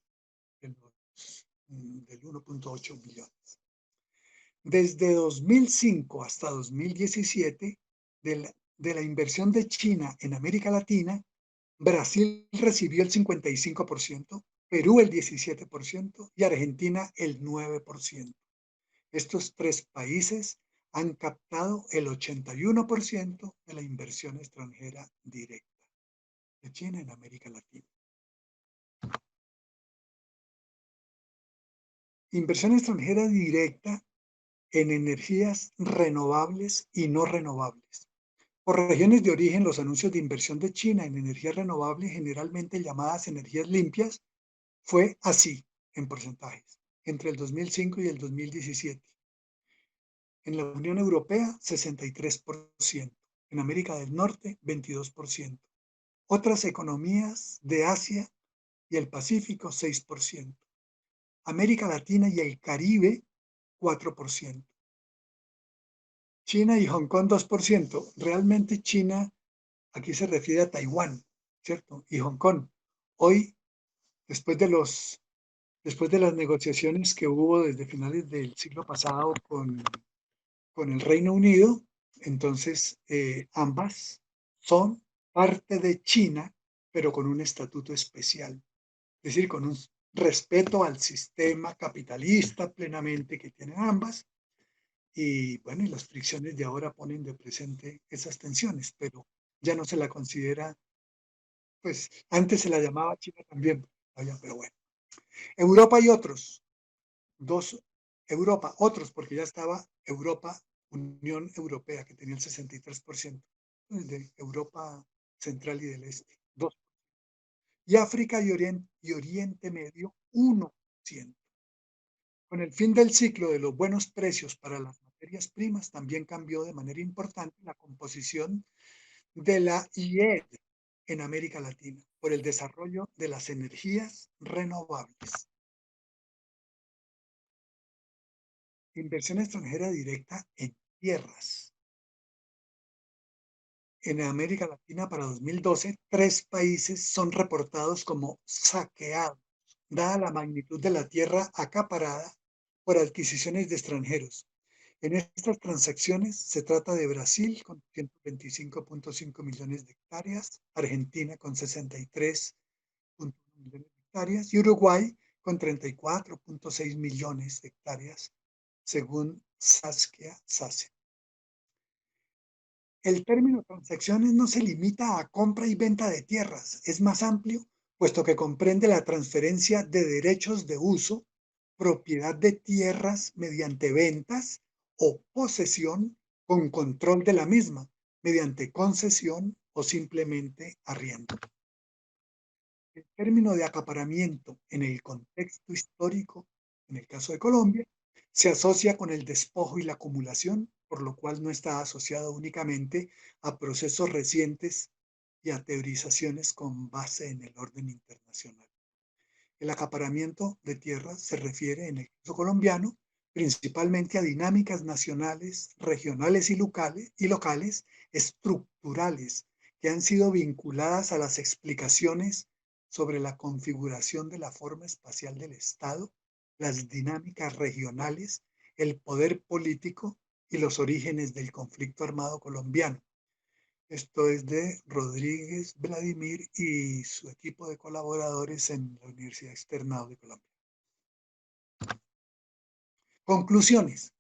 1.8 billones. Desde 2005 hasta 2017, de la inversión de China en América Latina, Brasil recibió el 55%, Perú el 17% y Argentina el 9%. Estos tres países han captado el 81% de la inversión extranjera directa de China en América Latina. Inversión extranjera directa en energías renovables y no renovables. Por regiones de origen, los anuncios de inversión de China en energías renovables, generalmente llamadas energías limpias, fue así en porcentajes, entre el 2005 y el 2017. En la Unión Europea, 63%. En América del Norte, 22%. Otras economías de Asia y el Pacífico, 6%. América Latina y el Caribe, 4%. China y Hong Kong, 2%. Realmente China, aquí se refiere a Taiwán, ¿cierto? Y Hong Kong. Hoy, después de las negociaciones que hubo desde finales del siglo pasado con el Reino Unido, entonces ambas son parte de China, pero con un estatuto especial, es decir, con un respeto al sistema capitalista plenamente que tienen ambas. Y bueno, y las fricciones de ahora ponen de presente esas tensiones, pero ya no se la considera, pues antes se la llamaba China también, pero bueno. Europa y otros, dos, Europa, otros, porque ya estaba Europa, Unión Europea, que tenía el 63%, de Europa Central y del Este, 2. Y África y Oriente Medio, 1%. Con el fin del ciclo de los buenos precios para las materias primas, también cambió de manera importante la composición de la IED en América Latina por el desarrollo de las energías renovables. Inversión extranjera directa en tierras. En América Latina para 2012, 3 países son reportados como saqueados, dada la magnitud de la tierra acaparada por adquisiciones de extranjeros. En estas transacciones se trata de Brasil con 125.5 millones de hectáreas, Argentina con 63.1 millones de hectáreas y Uruguay con 34.6 millones de hectáreas, según Saskia Sassen. El término transacciones no se limita a compra y venta de tierras, es más amplio, puesto que comprende la transferencia de derechos de uso, propiedad de tierras mediante ventas o posesión con control de la misma, mediante concesión o simplemente arriendo. El término de acaparamiento en el contexto histórico, en el caso de Colombia, se asocia con el despojo y la acumulación, por lo cual no está asociado únicamente a procesos recientes y a teorizaciones con base en el orden internacional. El acaparamiento de tierras se refiere, en el caso colombiano, principalmente a dinámicas nacionales, regionales y locales estructurales que han sido vinculadas a las explicaciones sobre la configuración de la forma espacial del Estado, las dinámicas regionales, el poder político y los orígenes del conflicto armado colombiano. Esto es de Rodríguez Vladimir y su equipo de colaboradores en la Universidad Externado de Colombia. Conclusiones.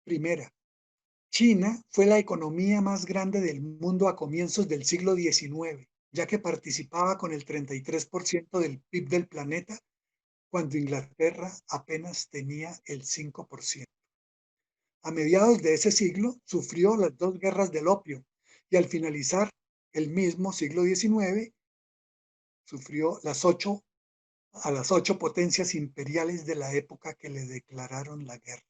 Primera, China fue la economía más grande del mundo a comienzos del siglo XIX, ya que participaba con el 33% del PIB del planeta, cuando Inglaterra apenas tenía el 5%. A mediados de ese siglo sufrió las 2 guerras del opio y al finalizar el mismo siglo XIX sufrió a las 8 potencias imperiales de la época que le declararon la guerra.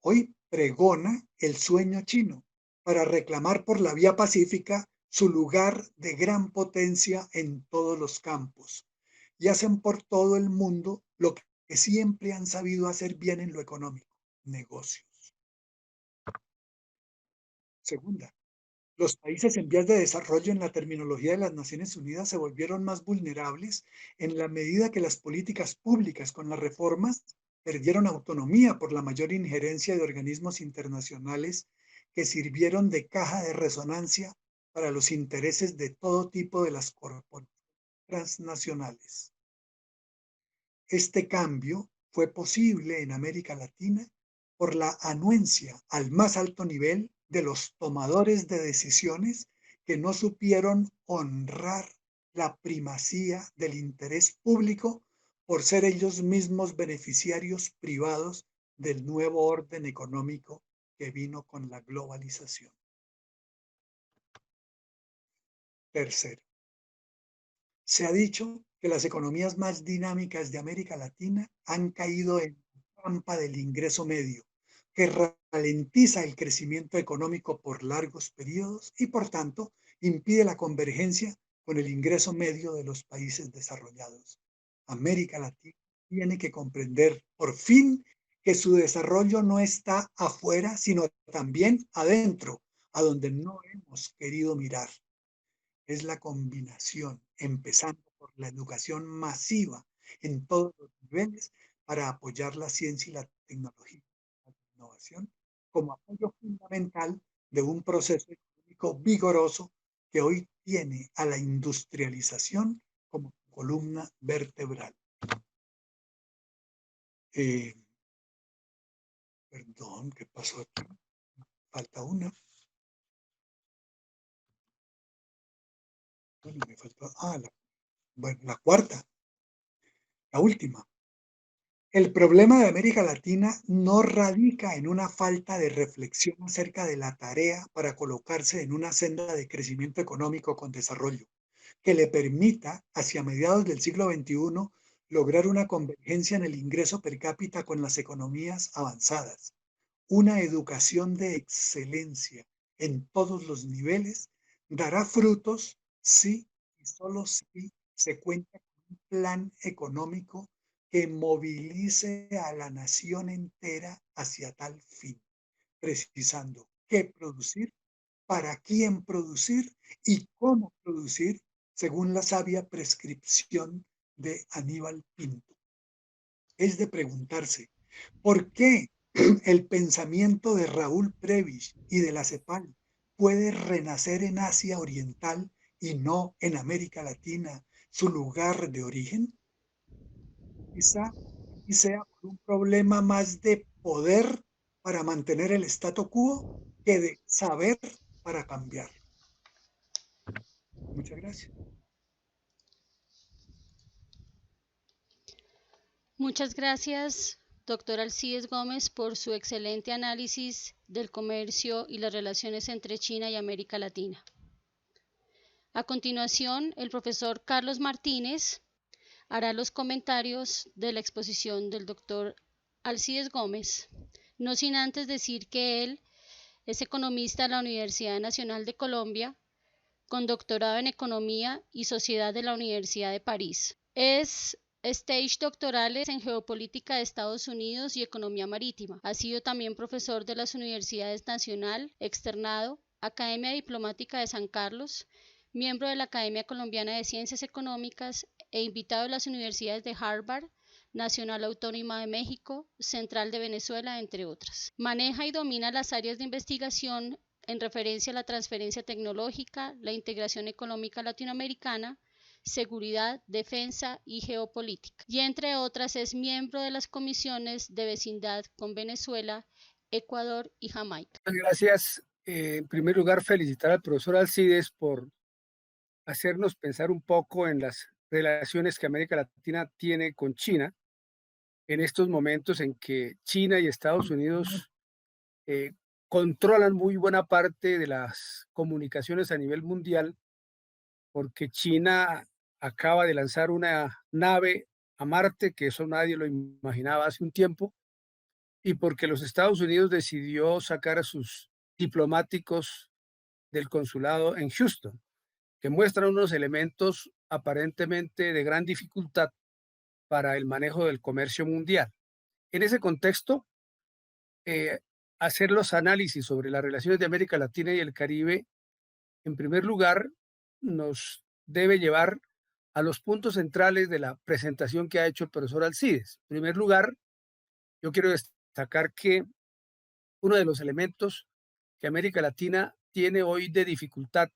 Hoy pregona el sueño chino para reclamar por la vía pacífica su lugar de gran potencia en todos los campos y hacen por todo el mundo lo que siempre han sabido hacer bien en lo económico, negocios. Segunda, los países en vías de desarrollo en la terminología de las Naciones Unidas se volvieron más vulnerables en la medida que las políticas públicas con las reformas perdieron autonomía por la mayor injerencia de organismos internacionales que sirvieron de caja de resonancia para los intereses de todo tipo de las corporaciones transnacionales. Este cambio fue posible en América Latina por la anuencia al más alto nivel de los tomadores de decisiones que no supieron honrar la primacía del interés público por ser ellos mismos beneficiarios privados del nuevo orden económico que vino con la globalización. Tercero, se ha dicho que las economías más dinámicas de América Latina han caído en la trampa del ingreso medio, que ralentiza el crecimiento económico por largos periodos y, por tanto, impide la convergencia con el ingreso medio de los países desarrollados. América Latina tiene que comprender por fin que su desarrollo no está afuera, sino también adentro, a donde no hemos querido mirar. Es la combinación, empezando por la educación masiva en todos los niveles para apoyar la ciencia y la tecnología, la innovación, como apoyo fundamental de un proceso económico vigoroso que hoy tiene a la industrialización como columna vertebral. Perdón, ¿qué pasó aquí? Falta una. Bueno, me faltó. La cuarta, la última. El problema de América Latina no radica en una falta de reflexión acerca de la tarea para colocarse en una senda de crecimiento económico con desarrollo, que le permita, hacia mediados del siglo XXI, lograr una convergencia en el ingreso per cápita con las economías avanzadas. Una educación de excelencia en todos los niveles dará frutos si y solo si se cuenta con un plan económico que movilice a la nación entera hacia tal fin, precisando qué producir, para quién producir y cómo producir, según la sabia prescripción de Aníbal Pinto. Es de preguntarse, ¿por qué el pensamiento de Raúl Prebisch y de la CEPAL puede renacer en Asia Oriental y no en América Latina, su lugar de origen? Quizá y sea por un problema más de poder para mantener el statu quo que de saber para cambiar. Muchas gracias. Muchas gracias, doctor Alcides Gómez, por su excelente análisis del comercio y las relaciones entre China y América Latina. A continuación, el profesor Carlos Martínez hará los comentarios de la exposición del doctor Alcides Gómez, no sin antes decir que él es economista de la Universidad Nacional de Colombia, con doctorado en Economía y Sociedad de la Universidad de París. Es stage doctorales en Geopolítica de Estados Unidos y Economía Marítima. Ha sido también profesor de las Universidades Nacional, Externado, Academia Diplomática de San Carlos, miembro de la Academia Colombiana de Ciencias Económicas e invitado de las universidades de Harvard, Nacional Autónoma de México, Central de Venezuela, entre otras. Maneja y domina las áreas de investigación en referencia a la transferencia tecnológica, la integración económica latinoamericana, seguridad, defensa y geopolítica. Y entre otras es miembro de las comisiones de vecindad con Venezuela, Ecuador y Jamaica. Gracias. En primer lugar, felicitar al profesor Alcides por hacernos pensar un poco en las relaciones que América Latina tiene con China en estos momentos en que China y Estados Unidos controlan muy buena parte de las comunicaciones a nivel mundial, porque China acaba de lanzar una nave a Marte, que eso nadie lo imaginaba hace un tiempo, y porque los Estados Unidos decidió sacar a sus diplomáticos del consulado en Houston, que muestran unos elementos aparentemente de gran dificultad para el manejo del comercio mundial. En ese contexto, hacer los análisis sobre las relaciones de América Latina y el Caribe, en primer lugar, nos debe llevar a los puntos centrales de la presentación que ha hecho el profesor Alcides. En primer lugar, yo quiero destacar que uno de los elementos que América Latina tiene hoy de dificultad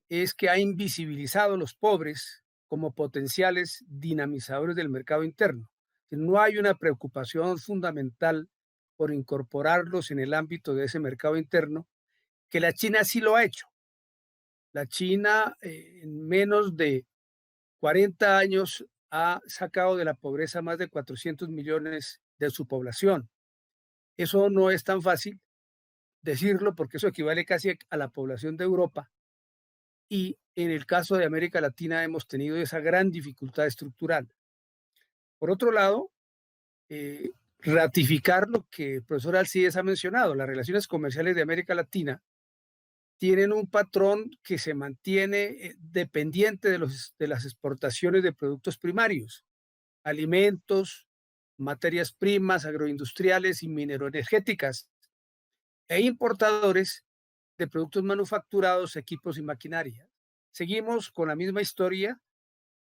es que ha invisibilizado a los pobres como potenciales dinamizadores del mercado interno. No hay una preocupación fundamental por incorporarlos en el ámbito de ese mercado interno, que la China sí lo ha hecho. La China en menos de 40 años ha sacado de la pobreza más de 400 millones de su población. Eso no es tan fácil decirlo porque eso equivale casi a la población de Europa. Y en el caso de América Latina hemos tenido esa gran dificultad estructural. Por otro lado, ratificar lo que el profesor Alcides ha mencionado, las relaciones comerciales de América Latina tienen un patrón que se mantiene dependiente de las exportaciones de productos primarios. alimentos, materias primas, agroindustriales y mineroenergéticas, e importadores de productos manufacturados, equipos y maquinaria. Seguimos con la misma historia,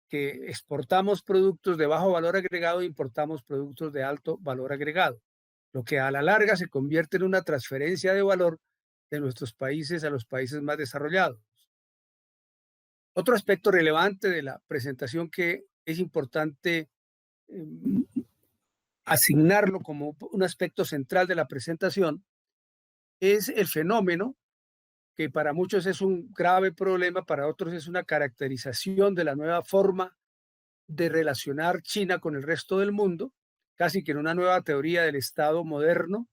que exportamos productos de bajo valor agregado e importamos productos de alto valor agregado, lo que a la larga se convierte en una transferencia de valor de nuestros países a los países más desarrollados. Otro aspecto relevante de la presentación que es importante eh, asignarlo como un aspecto central de la presentación es el fenómeno que para muchos es un grave problema, para otros es una caracterización de la nueva forma de relacionar China con el resto del mundo, casi que en una nueva teoría del Estado moderno,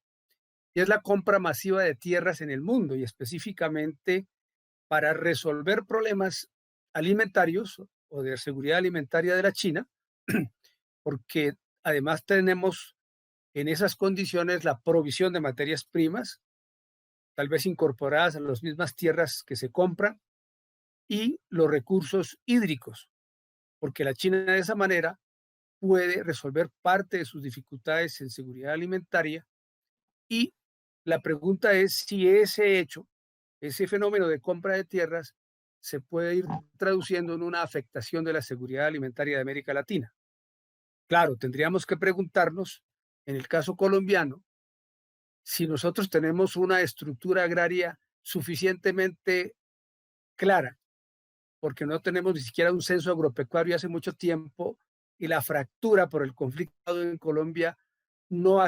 y es la compra masiva de tierras en el mundo, y específicamente para resolver problemas alimentarios o de seguridad alimentaria de la China, porque además tenemos en esas condiciones la provisión de materias primas, tal vez incorporadas a las mismas tierras que se compran, y los recursos hídricos, porque la China de esa manera puede resolver parte de sus dificultades en seguridad alimentaria. Y la pregunta es si ese hecho, ese fenómeno de compra de tierras, se puede ir traduciendo en una afectación de la seguridad alimentaria de América Latina. Claro, tendríamos que preguntarnos, en el caso colombiano, si nosotros tenemos una estructura agraria suficientemente clara, porque no tenemos ni siquiera un censo agropecuario hace mucho tiempo, y la fractura por el conflicto en Colombia no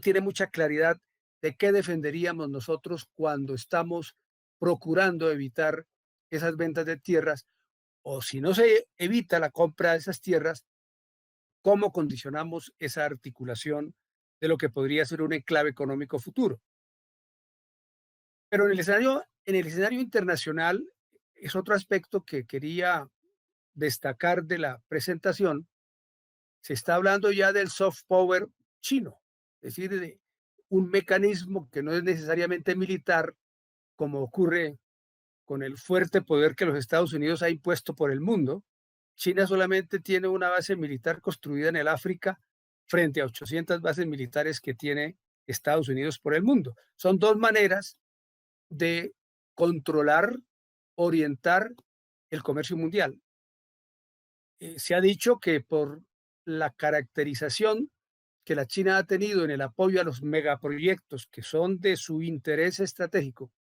tiene mucha claridad de qué defenderíamos nosotros cuando estamos procurando evitar esas ventas de tierras, o si no se evita la compra de esas tierras, cómo condicionamos esa articulación de lo que podría ser un enclave económico futuro. Pero en el escenario internacional es otro aspecto que quería destacar de la presentación. Se está hablando ya del soft power chino, es decir, de un mecanismo que no es necesariamente militar, como ocurre con el fuerte poder que los Estados Unidos ha impuesto por el mundo. China solamente tiene una base militar construida en el África frente a 800 bases militares que tiene Estados Unidos por el mundo. Son dos maneras de controlar, orientar el comercio mundial. Se ha dicho que por la caracterización que la China ha tenido en el apoyo a los megaproyectos que son de su interés estratégico,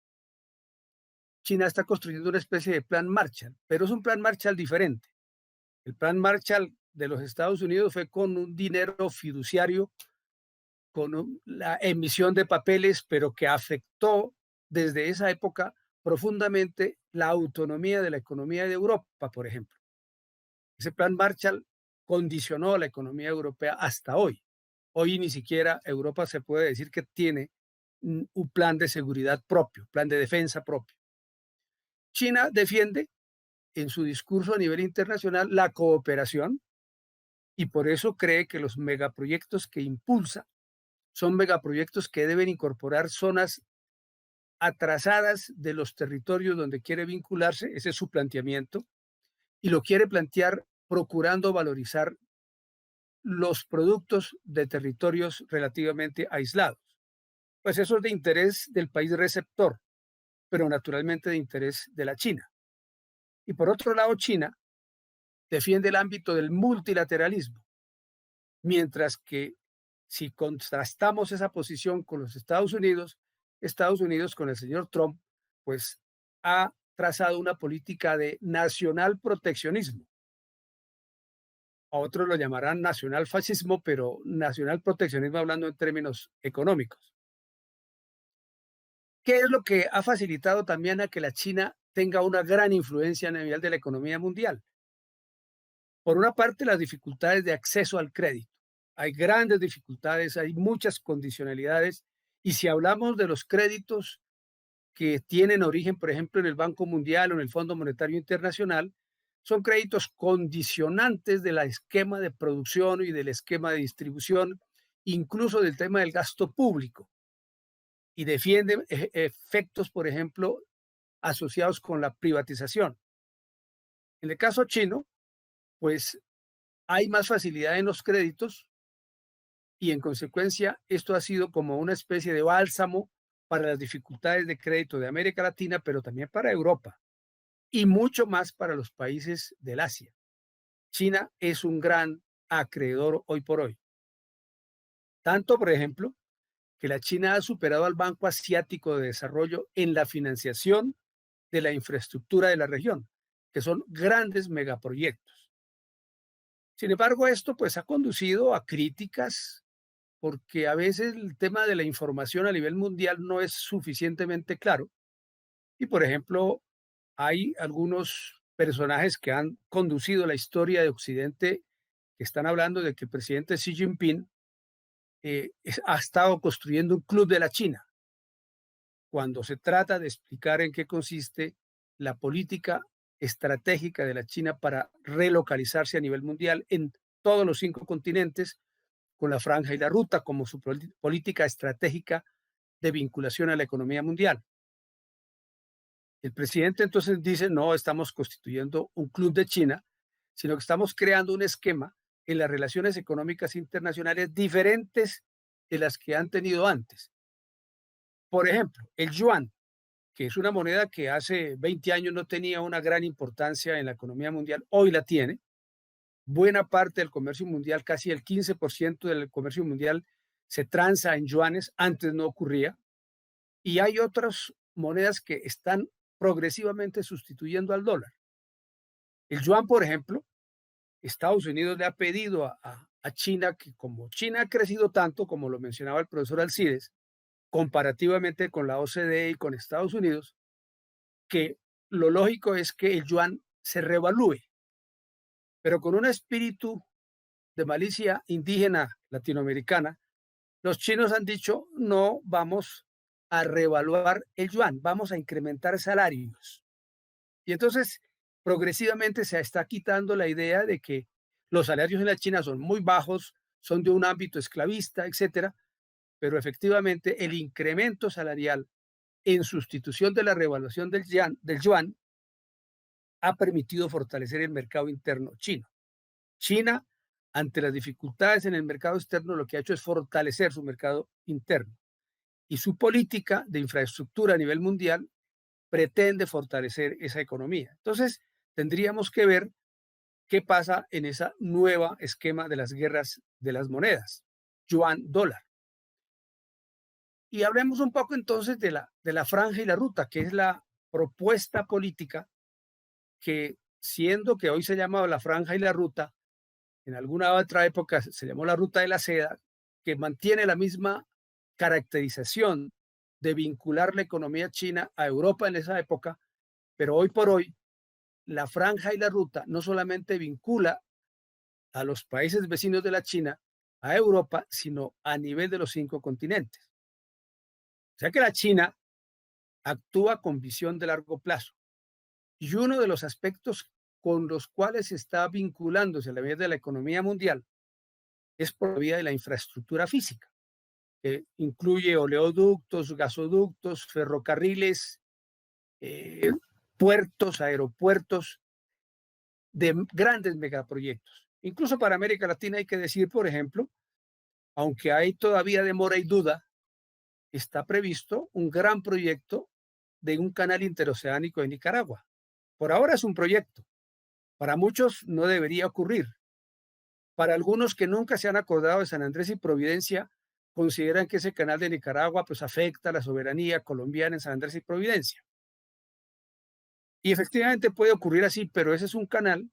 China está construyendo una especie de plan Marshall, pero es un plan Marshall diferente. El plan Marshall de los Estados Unidos fue con un dinero fiduciario, con la emisión de papeles, pero que afectó desde esa época profundamente la autonomía de la economía de Europa, por ejemplo. Ese plan Marshall condicionó la economía europea hasta hoy. Hoy ni siquiera Europa se puede decir que tiene un plan de seguridad propio, plan de defensa propio. China defiende en su discurso a nivel internacional la cooperación, y por eso cree que los megaproyectos que impulsa son megaproyectos que deben incorporar zonas atrasadas de los territorios donde quiere vincularse. Ese es su planteamiento, y lo quiere plantear procurando valorizar los productos de territorios relativamente aislados. Pues eso es de interés del país receptor, pero naturalmente de interés de la China. Y por otro lado, China defiende el ámbito del multilateralismo, mientras que si contrastamos esa posición con los Estados Unidos con el señor Trump, pues ha trazado una política de nacional proteccionismo. A otros lo llamarán nacional fascismo, pero nacional proteccionismo hablando en términos económicos. ¿Qué es lo que ha facilitado también a que la China tenga una gran influencia a nivel de la economía mundial? Por una parte, las dificultades de acceso al crédito. Hay grandes dificultades, hay muchas condicionalidades, y si hablamos de los créditos que tienen origen, por ejemplo, en el Banco Mundial o en el Fondo Monetario Internacional, son créditos condicionantes del esquema de producción y del esquema de distribución, incluso del tema del gasto público, y defienden efectos, por ejemplo, asociados con la privatización. En el caso chino, pues hay más facilidad en los créditos y en consecuencia esto ha sido como una especie de bálsamo para las dificultades de crédito de América Latina, pero también para Europa y mucho más para los países del Asia. China es un gran acreedor hoy por hoy. Tanto, por ejemplo, que la China ha superado al Banco Asiático de Desarrollo en la financiación de la infraestructura de la región, que son grandes megaproyectos. Sin embargo, esto pues ha conducido a críticas porque a veces el tema de la información a nivel mundial no es suficientemente claro. Y, por ejemplo, hay algunos personajes que han conducido la historia de Occidente que están hablando de que el presidente Xi Jinping ha estado construyendo un club de la China, cuando se trata de explicar en qué consiste la política estratégica de la China para relocalizarse a nivel mundial en todos los 5 continentes, con la franja y la ruta como su política estratégica de vinculación a la economía mundial. El presidente entonces dice, no estamos constituyendo un club de China, sino que estamos creando un esquema en las relaciones económicas internacionales diferentes de las que han tenido antes. Por ejemplo, el yuan, que es una moneda que hace 20 años no tenía una gran importancia en la economía mundial, hoy la tiene. Buena parte del comercio mundial, casi el 15% del comercio mundial se transa en yuanes, antes no ocurría. Y hay otras monedas que están progresivamente sustituyendo al dólar. El yuan, por ejemplo, Estados Unidos le ha pedido a China que como China ha crecido tanto, como lo mencionaba el profesor Alcides, comparativamente con la OCDE y con Estados Unidos, que lo lógico es que el yuan se revalúe, pero con un espíritu de malicia indígena latinoamericana, los chinos han dicho, no vamos a revaluar el yuan, vamos a incrementar salarios. Y entonces, progresivamente se está quitando la idea de que los salarios en la China son muy bajos, son de un ámbito esclavista, etcétera, pero efectivamente el incremento salarial en sustitución de la revaluación del yuan ha permitido fortalecer el mercado interno chino. China, ante las dificultades en el mercado externo, lo que ha hecho es fortalecer su mercado interno. Y su política de infraestructura a nivel mundial pretende fortalecer esa economía. Entonces, tendríamos que ver qué pasa en esa nueva esquema de las guerras de las monedas, yuan-dólar. Y hablemos un poco entonces de la franja y la ruta, que es la propuesta política que, siendo que hoy se llama la franja y la ruta, en alguna otra época se llamó la ruta de la seda, que mantiene la misma caracterización de vincular la economía china a Europa en esa época, pero hoy por hoy la franja y la ruta no solamente vincula a los países vecinos de la China a Europa, sino a nivel de los 5 continentes. O sea que la China actúa con visión de largo plazo. Y uno de los aspectos con los cuales está vinculándose a la vía de la economía mundial es por vía de la infraestructura física, que incluye oleoductos, gasoductos, ferrocarriles, puertos, aeropuertos, de grandes megaproyectos. Incluso para América Latina hay que decir, por ejemplo, aunque hay todavía demora y duda, está previsto un gran proyecto de un canal interoceánico de Nicaragua. Por ahora es un proyecto. Para muchos no debería ocurrir. Para algunos que nunca se han acordado de San Andrés y Providencia, consideran que ese canal de Nicaragua pues afecta a la soberanía colombiana en San Andrés y Providencia. Y efectivamente puede ocurrir así, pero ese es un canal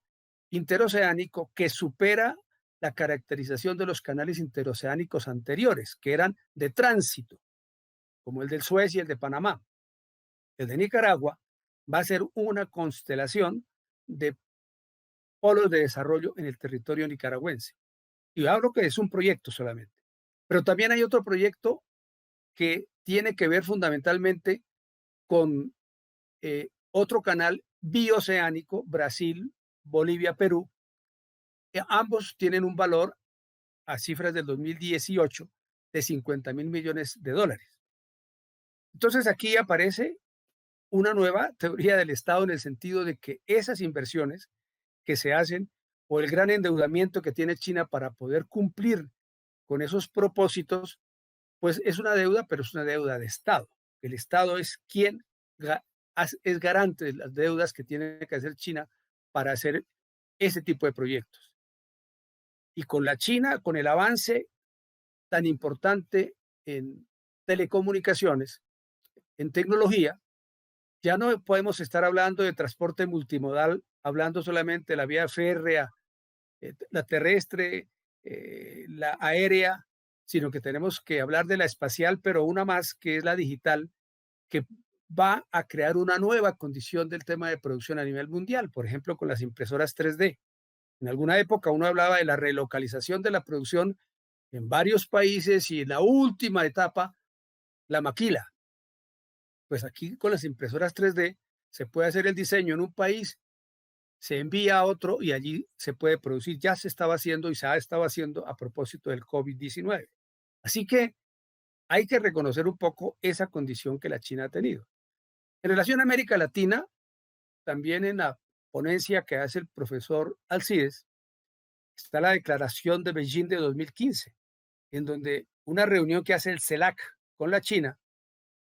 interoceánico que supera la caracterización de los canales interoceánicos anteriores, que eran de tránsito, como el del Suez y el de Panamá. El de Nicaragua va a ser una constelación de polos de desarrollo en el territorio nicaragüense. Y hablo que es un proyecto solamente. Pero también hay otro proyecto que tiene que ver fundamentalmente con otro canal bioceánico, Brasil, Bolivia, Perú. Ambos tienen un valor a cifras del 2018 de 50.000 millones de dólares. Entonces aquí aparece una nueva teoría del Estado en el sentido de que esas inversiones que se hacen o el gran endeudamiento que tiene China para poder cumplir con esos propósitos, pues es una deuda, pero es una deuda de Estado. El Estado es quien es garante de las deudas que tiene que hacer China para hacer ese tipo de proyectos. Y con la China, con el avance tan importante en telecomunicaciones, en tecnología, ya no podemos estar hablando de transporte multimodal, hablando solamente de la vía férrea, la terrestre, la aérea, sino que tenemos que hablar de la espacial, pero una más, que es la digital, que va a crear una nueva condición del tema de producción a nivel mundial, por ejemplo, con las impresoras 3D. En alguna época uno hablaba de la relocalización de la producción en varios países y en la última etapa, la maquila. Pues aquí con las impresoras 3D se puede hacer el diseño en un país, se envía a otro y allí se puede producir. Ya se estaba haciendo y se ha estado haciendo a propósito del COVID-19. Así que hay que reconocer un poco esa condición que la China ha tenido. En relación a América Latina, también en la ponencia que hace el profesor Alcides, está la declaración de Beijing de 2015, en donde una reunión que hace el CELAC con la China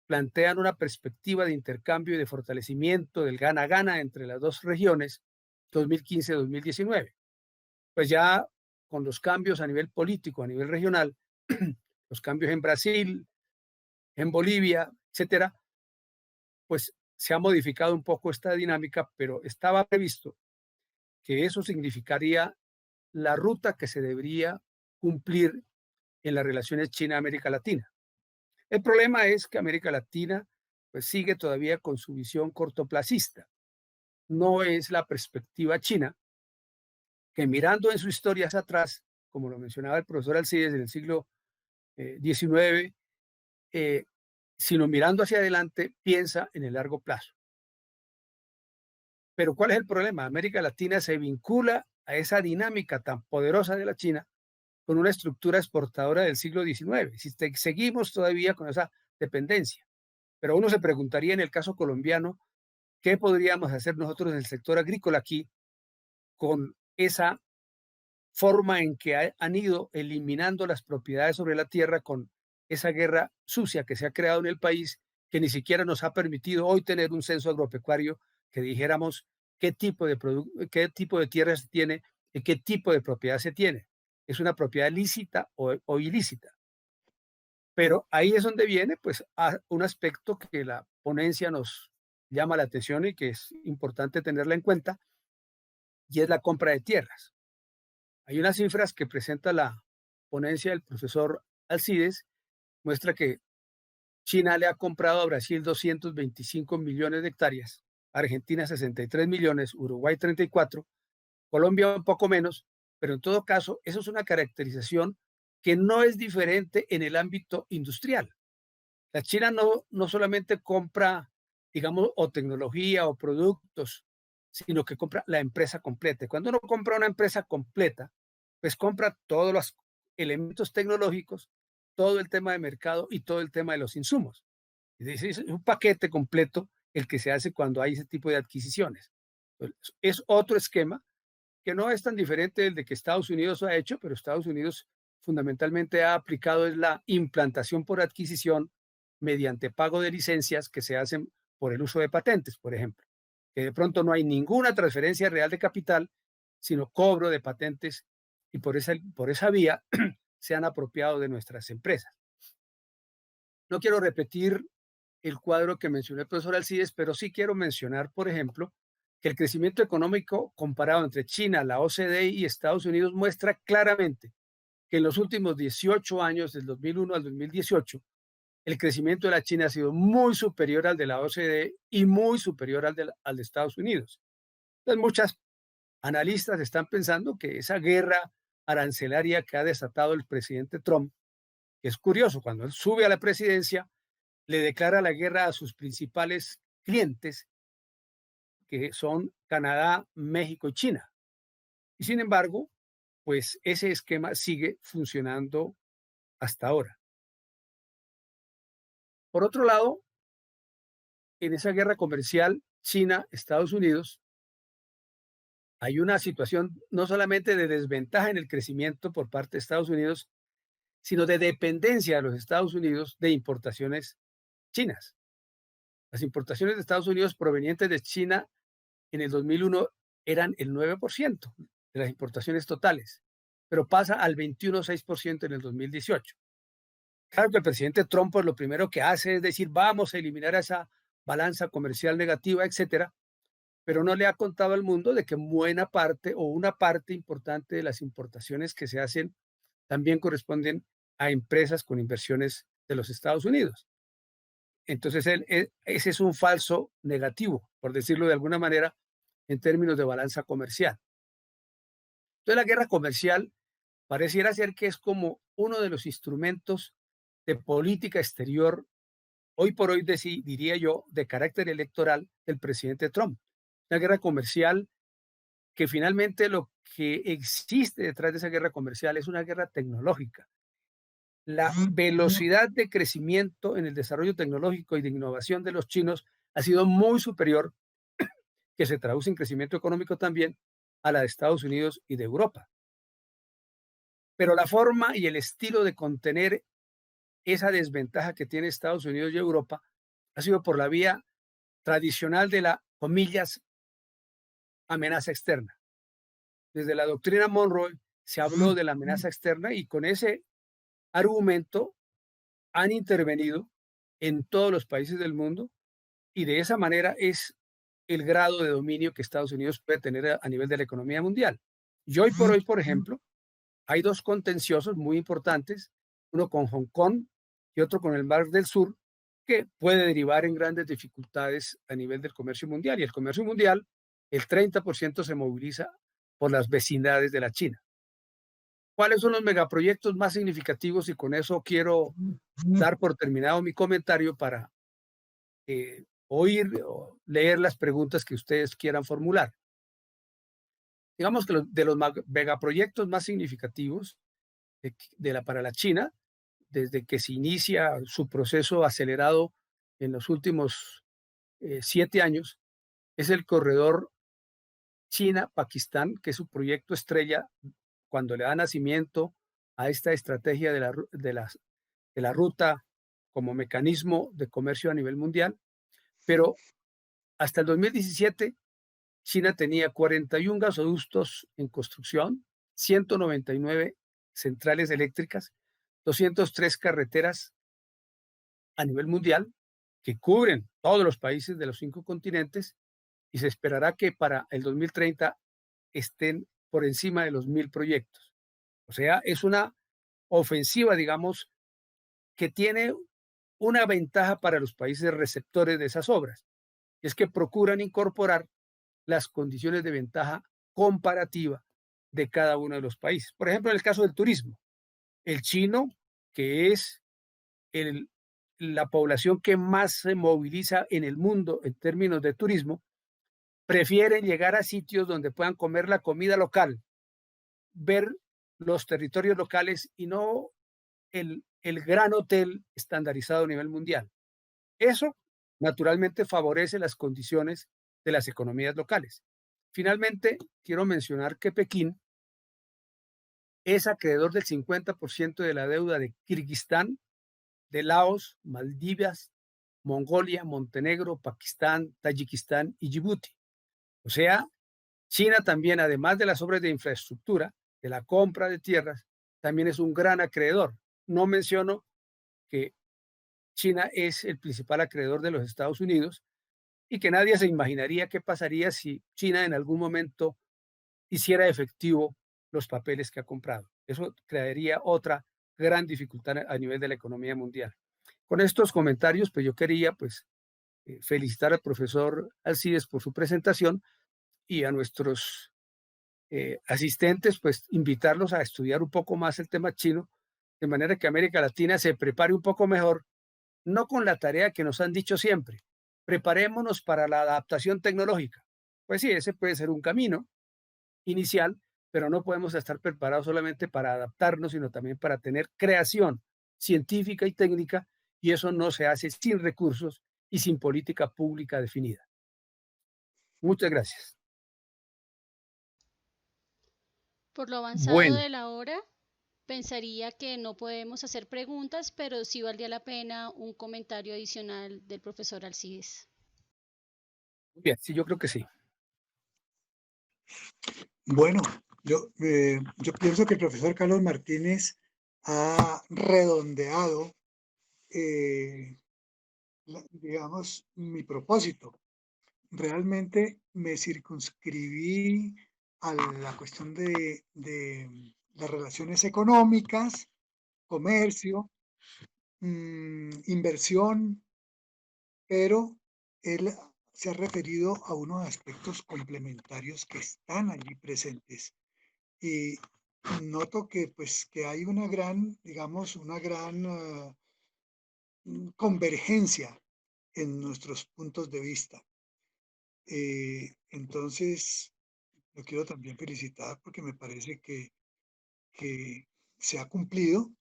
plantean una perspectiva de intercambio y de fortalecimiento del gana-gana entre las dos regiones 2015-2019. Pues ya con los cambios a nivel político, a nivel regional, los cambios en Brasil, en Bolivia, etcétera, pues se ha modificado un poco esta dinámica, pero estaba previsto que eso significaría la ruta que se debería cumplir en las relaciones China-América Latina. El problema es que América Latina pues sigue todavía con su visión cortoplacista. No es la perspectiva china que, mirando en su historia hacia atrás, como lo mencionaba el profesor Alcides en el siglo XIX, sino mirando hacia adelante, piensa en el largo plazo. Pero ¿cuál es el problema? América Latina se vincula a esa dinámica tan poderosa de la China con una estructura exportadora del siglo XIX. Si seguimos todavía con esa dependencia. Pero uno se preguntaría en el caso colombiano, ¿qué podríamos hacer nosotros en el sector agrícola aquí con esa forma en que han ido eliminando las propiedades sobre la tierra, con esa guerra sucia que se ha creado en el país, que ni siquiera nos ha permitido hoy tener un censo agropecuario que dijéramos qué tipo de tierra se tiene y qué tipo de propiedad se tiene? ¿Es una propiedad lícita o ilícita? Pero ahí es donde viene pues un aspecto que la ponencia nos llama la atención y que es importante tenerla en cuenta, y es la compra de tierras. Hay unas cifras que presenta la ponencia del profesor Alcides, muestra que China le ha comprado a Brasil 225 millones de hectáreas, Argentina 63 millones, Uruguay 34, Colombia un poco menos, pero en todo caso, eso es una caracterización que no es diferente en el ámbito industrial. La China no solamente compra, digamos, o tecnología o productos, sino que compra la empresa completa. Cuando uno compra una empresa completa, pues compra todos los elementos tecnológicos, todo el tema de mercado y todo el tema de los insumos. Es decir, es un paquete completo el que se hace cuando hay ese tipo de adquisiciones. Es otro esquema que no es tan diferente del de que Estados Unidos ha hecho, pero Estados Unidos fundamentalmente ha aplicado es la implantación por adquisición mediante pago de licencias que se hacen por el uso de patentes, por ejemplo, que de pronto no hay ninguna transferencia real de capital, sino cobro de patentes, y por esa vía se han apropiado de nuestras empresas. No quiero repetir el cuadro que mencionó el profesor Alcides, pero sí quiero mencionar, por ejemplo, que el crecimiento económico comparado entre China, la OCDE y Estados Unidos muestra claramente que en los últimos 18 años, del 2001 al 2018, el crecimiento de la China ha sido muy superior al de la OCDE y muy superior al de Estados Unidos. Entonces, muchas analistas están pensando que esa guerra arancelaria que ha desatado el presidente Trump, que es curioso, cuando él sube a la presidencia, le declara la guerra a sus principales clientes, que son Canadá, México y China. Y sin embargo, pues ese esquema sigue funcionando hasta ahora. Por otro lado, en esa guerra comercial China-Estados Unidos, hay una situación no solamente de desventaja en el crecimiento por parte de Estados Unidos, sino de dependencia de los Estados Unidos de importaciones chinas. Las importaciones de Estados Unidos provenientes de China en el 2001 eran el 9% de las importaciones totales, pero pasa al 21,6% en el 2018. Claro que el presidente Trump pues, lo primero que hace es decir, vamos a eliminar esa balanza comercial negativa, etcétera, pero no le ha contado al mundo de que buena parte o una parte importante de las importaciones que se hacen también corresponden a empresas con inversiones de los Estados Unidos. Entonces, ese es un falso negativo, por decirlo de alguna manera, en términos de balanza comercial. Entonces, la guerra comercial pareciera ser que es como uno de los instrumentos de política exterior, hoy por hoy, diría yo, de carácter electoral del presidente Trump. Una guerra comercial que finalmente lo que existe detrás de esa guerra comercial es una guerra tecnológica. La velocidad de crecimiento en el desarrollo tecnológico y de innovación de los chinos ha sido muy superior, que se traduce en crecimiento económico también, a la de Estados Unidos y de Europa. Pero la forma y el estilo de contener esa desventaja que tiene Estados Unidos y Europa ha sido por la vía tradicional de la, comillas, amenaza externa. Desde la doctrina Monroe se habló de la amenaza externa y con ese argumento han intervenido en todos los países del mundo y de esa manera es el grado de dominio que Estados Unidos puede tener a nivel de la economía mundial. Y hoy por hoy, por ejemplo, hay dos contenciosos muy importantes, uno con Hong Kong y otro con el Mar del Sur, que puede derivar en grandes dificultades a nivel del comercio mundial. Y el comercio mundial, el 30% se moviliza por las vecindades de la China. ¿Cuáles son los megaproyectos más significativos? Y con eso quiero dar por terminado mi comentario para oír o leer las preguntas que ustedes quieran formular. Digamos que de los megaproyectos más significativos para la China, desde que se inicia su proceso acelerado en los últimos 7 años, es el corredor China-Pakistán, que es su proyecto estrella cuando le da nacimiento a esta estrategia de la ruta como mecanismo de comercio a nivel mundial. Pero hasta el 2017, China tenía 41 gasoductos en construcción, 199 centrales eléctricas, 203 carreteras a nivel mundial que cubren todos los países de los 5 continentes y se esperará que para el 2030 estén por encima de los 1,000 proyectos. O sea, es una ofensiva, digamos, que tiene una ventaja para los países receptores de esas obras, y es que procuran incorporar las condiciones de ventaja comparativa de cada uno de los países. Por ejemplo, en el caso del turismo, el chino, que es la población que más se moviliza en el mundo en términos de turismo, prefieren llegar a sitios donde puedan comer la comida local, ver los territorios locales y no el gran hotel estandarizado a nivel mundial. Eso naturalmente favorece las condiciones de las economías locales. Finalmente, quiero mencionar que Pekín es acreedor del 50% de la deuda de Kirguistán, de Laos, Maldivas, Mongolia, Montenegro, Pakistán, Tayikistán y Djibouti. O sea, China también, además de las obras de infraestructura, de la compra de tierras, también es un gran acreedor. No menciono que China es el principal acreedor de los Estados Unidos y que nadie se imaginaría qué pasaría si China en algún momento hiciera efectivo los papeles que ha comprado. Eso crearía otra gran dificultad a nivel de la economía mundial. Con estos comentarios, pues yo quería felicitar al profesor Alcides por su presentación y a nuestros asistentes, pues invitarlos a estudiar un poco más el tema chino, de manera que América Latina se prepare un poco mejor, no con la tarea que nos han dicho siempre, preparémonos para la adaptación tecnológica. Pues sí, ese puede ser un camino inicial, pero no podemos estar preparados solamente para adaptarnos, sino también para tener creación científica y técnica, y eso no se hace sin recursos y sin política pública definida. Muchas gracias. Por lo avanzado Bueno, de la hora, pensaría que no podemos hacer preguntas, pero sí valdría la pena un comentario adicional del profesor Alcides. bien, sí, yo creo que sí. Bueno, yo pienso que el profesor Carlos Martínez ha redondeado, digamos, mi propósito. Realmente me circunscribí a la cuestión de las relaciones económicas, comercio, inversión, pero él se ha referido a unos aspectos complementarios que están allí presentes. Y noto que, pues, que hay una gran, digamos, una gran convergencia en nuestros puntos de vista. Entonces, lo quiero también felicitar porque me parece que se ha cumplido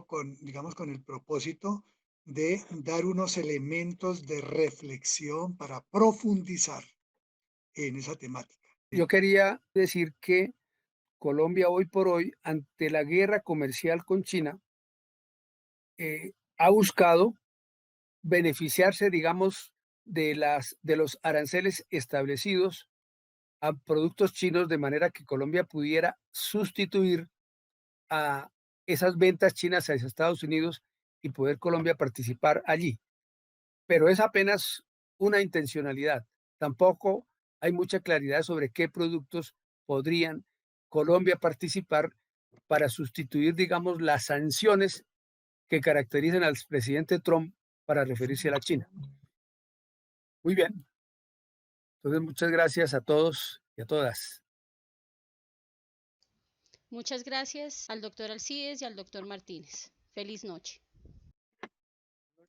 con, digamos, con el propósito de dar unos elementos de reflexión para profundizar en esa temática. Yo quería decir que Colombia hoy por hoy, ante la guerra comercial con China, ha buscado beneficiarse, digamos, de los aranceles establecidos a productos chinos, de manera que Colombia pudiera sustituir a esas ventas chinas hacia Estados Unidos y poder Colombia participar allí. Pero es apenas una intencionalidad. Tampoco hay mucha claridad sobre qué productos podrían Colombia participar para sustituir, digamos, las sanciones que caracterizan al presidente Trump para referirse a la China. Muy bien. Entonces, muchas gracias a todos y a todas. Muchas gracias al doctor Alcides y al doctor Martínez. Feliz noche.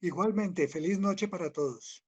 Igualmente, feliz noche para todos.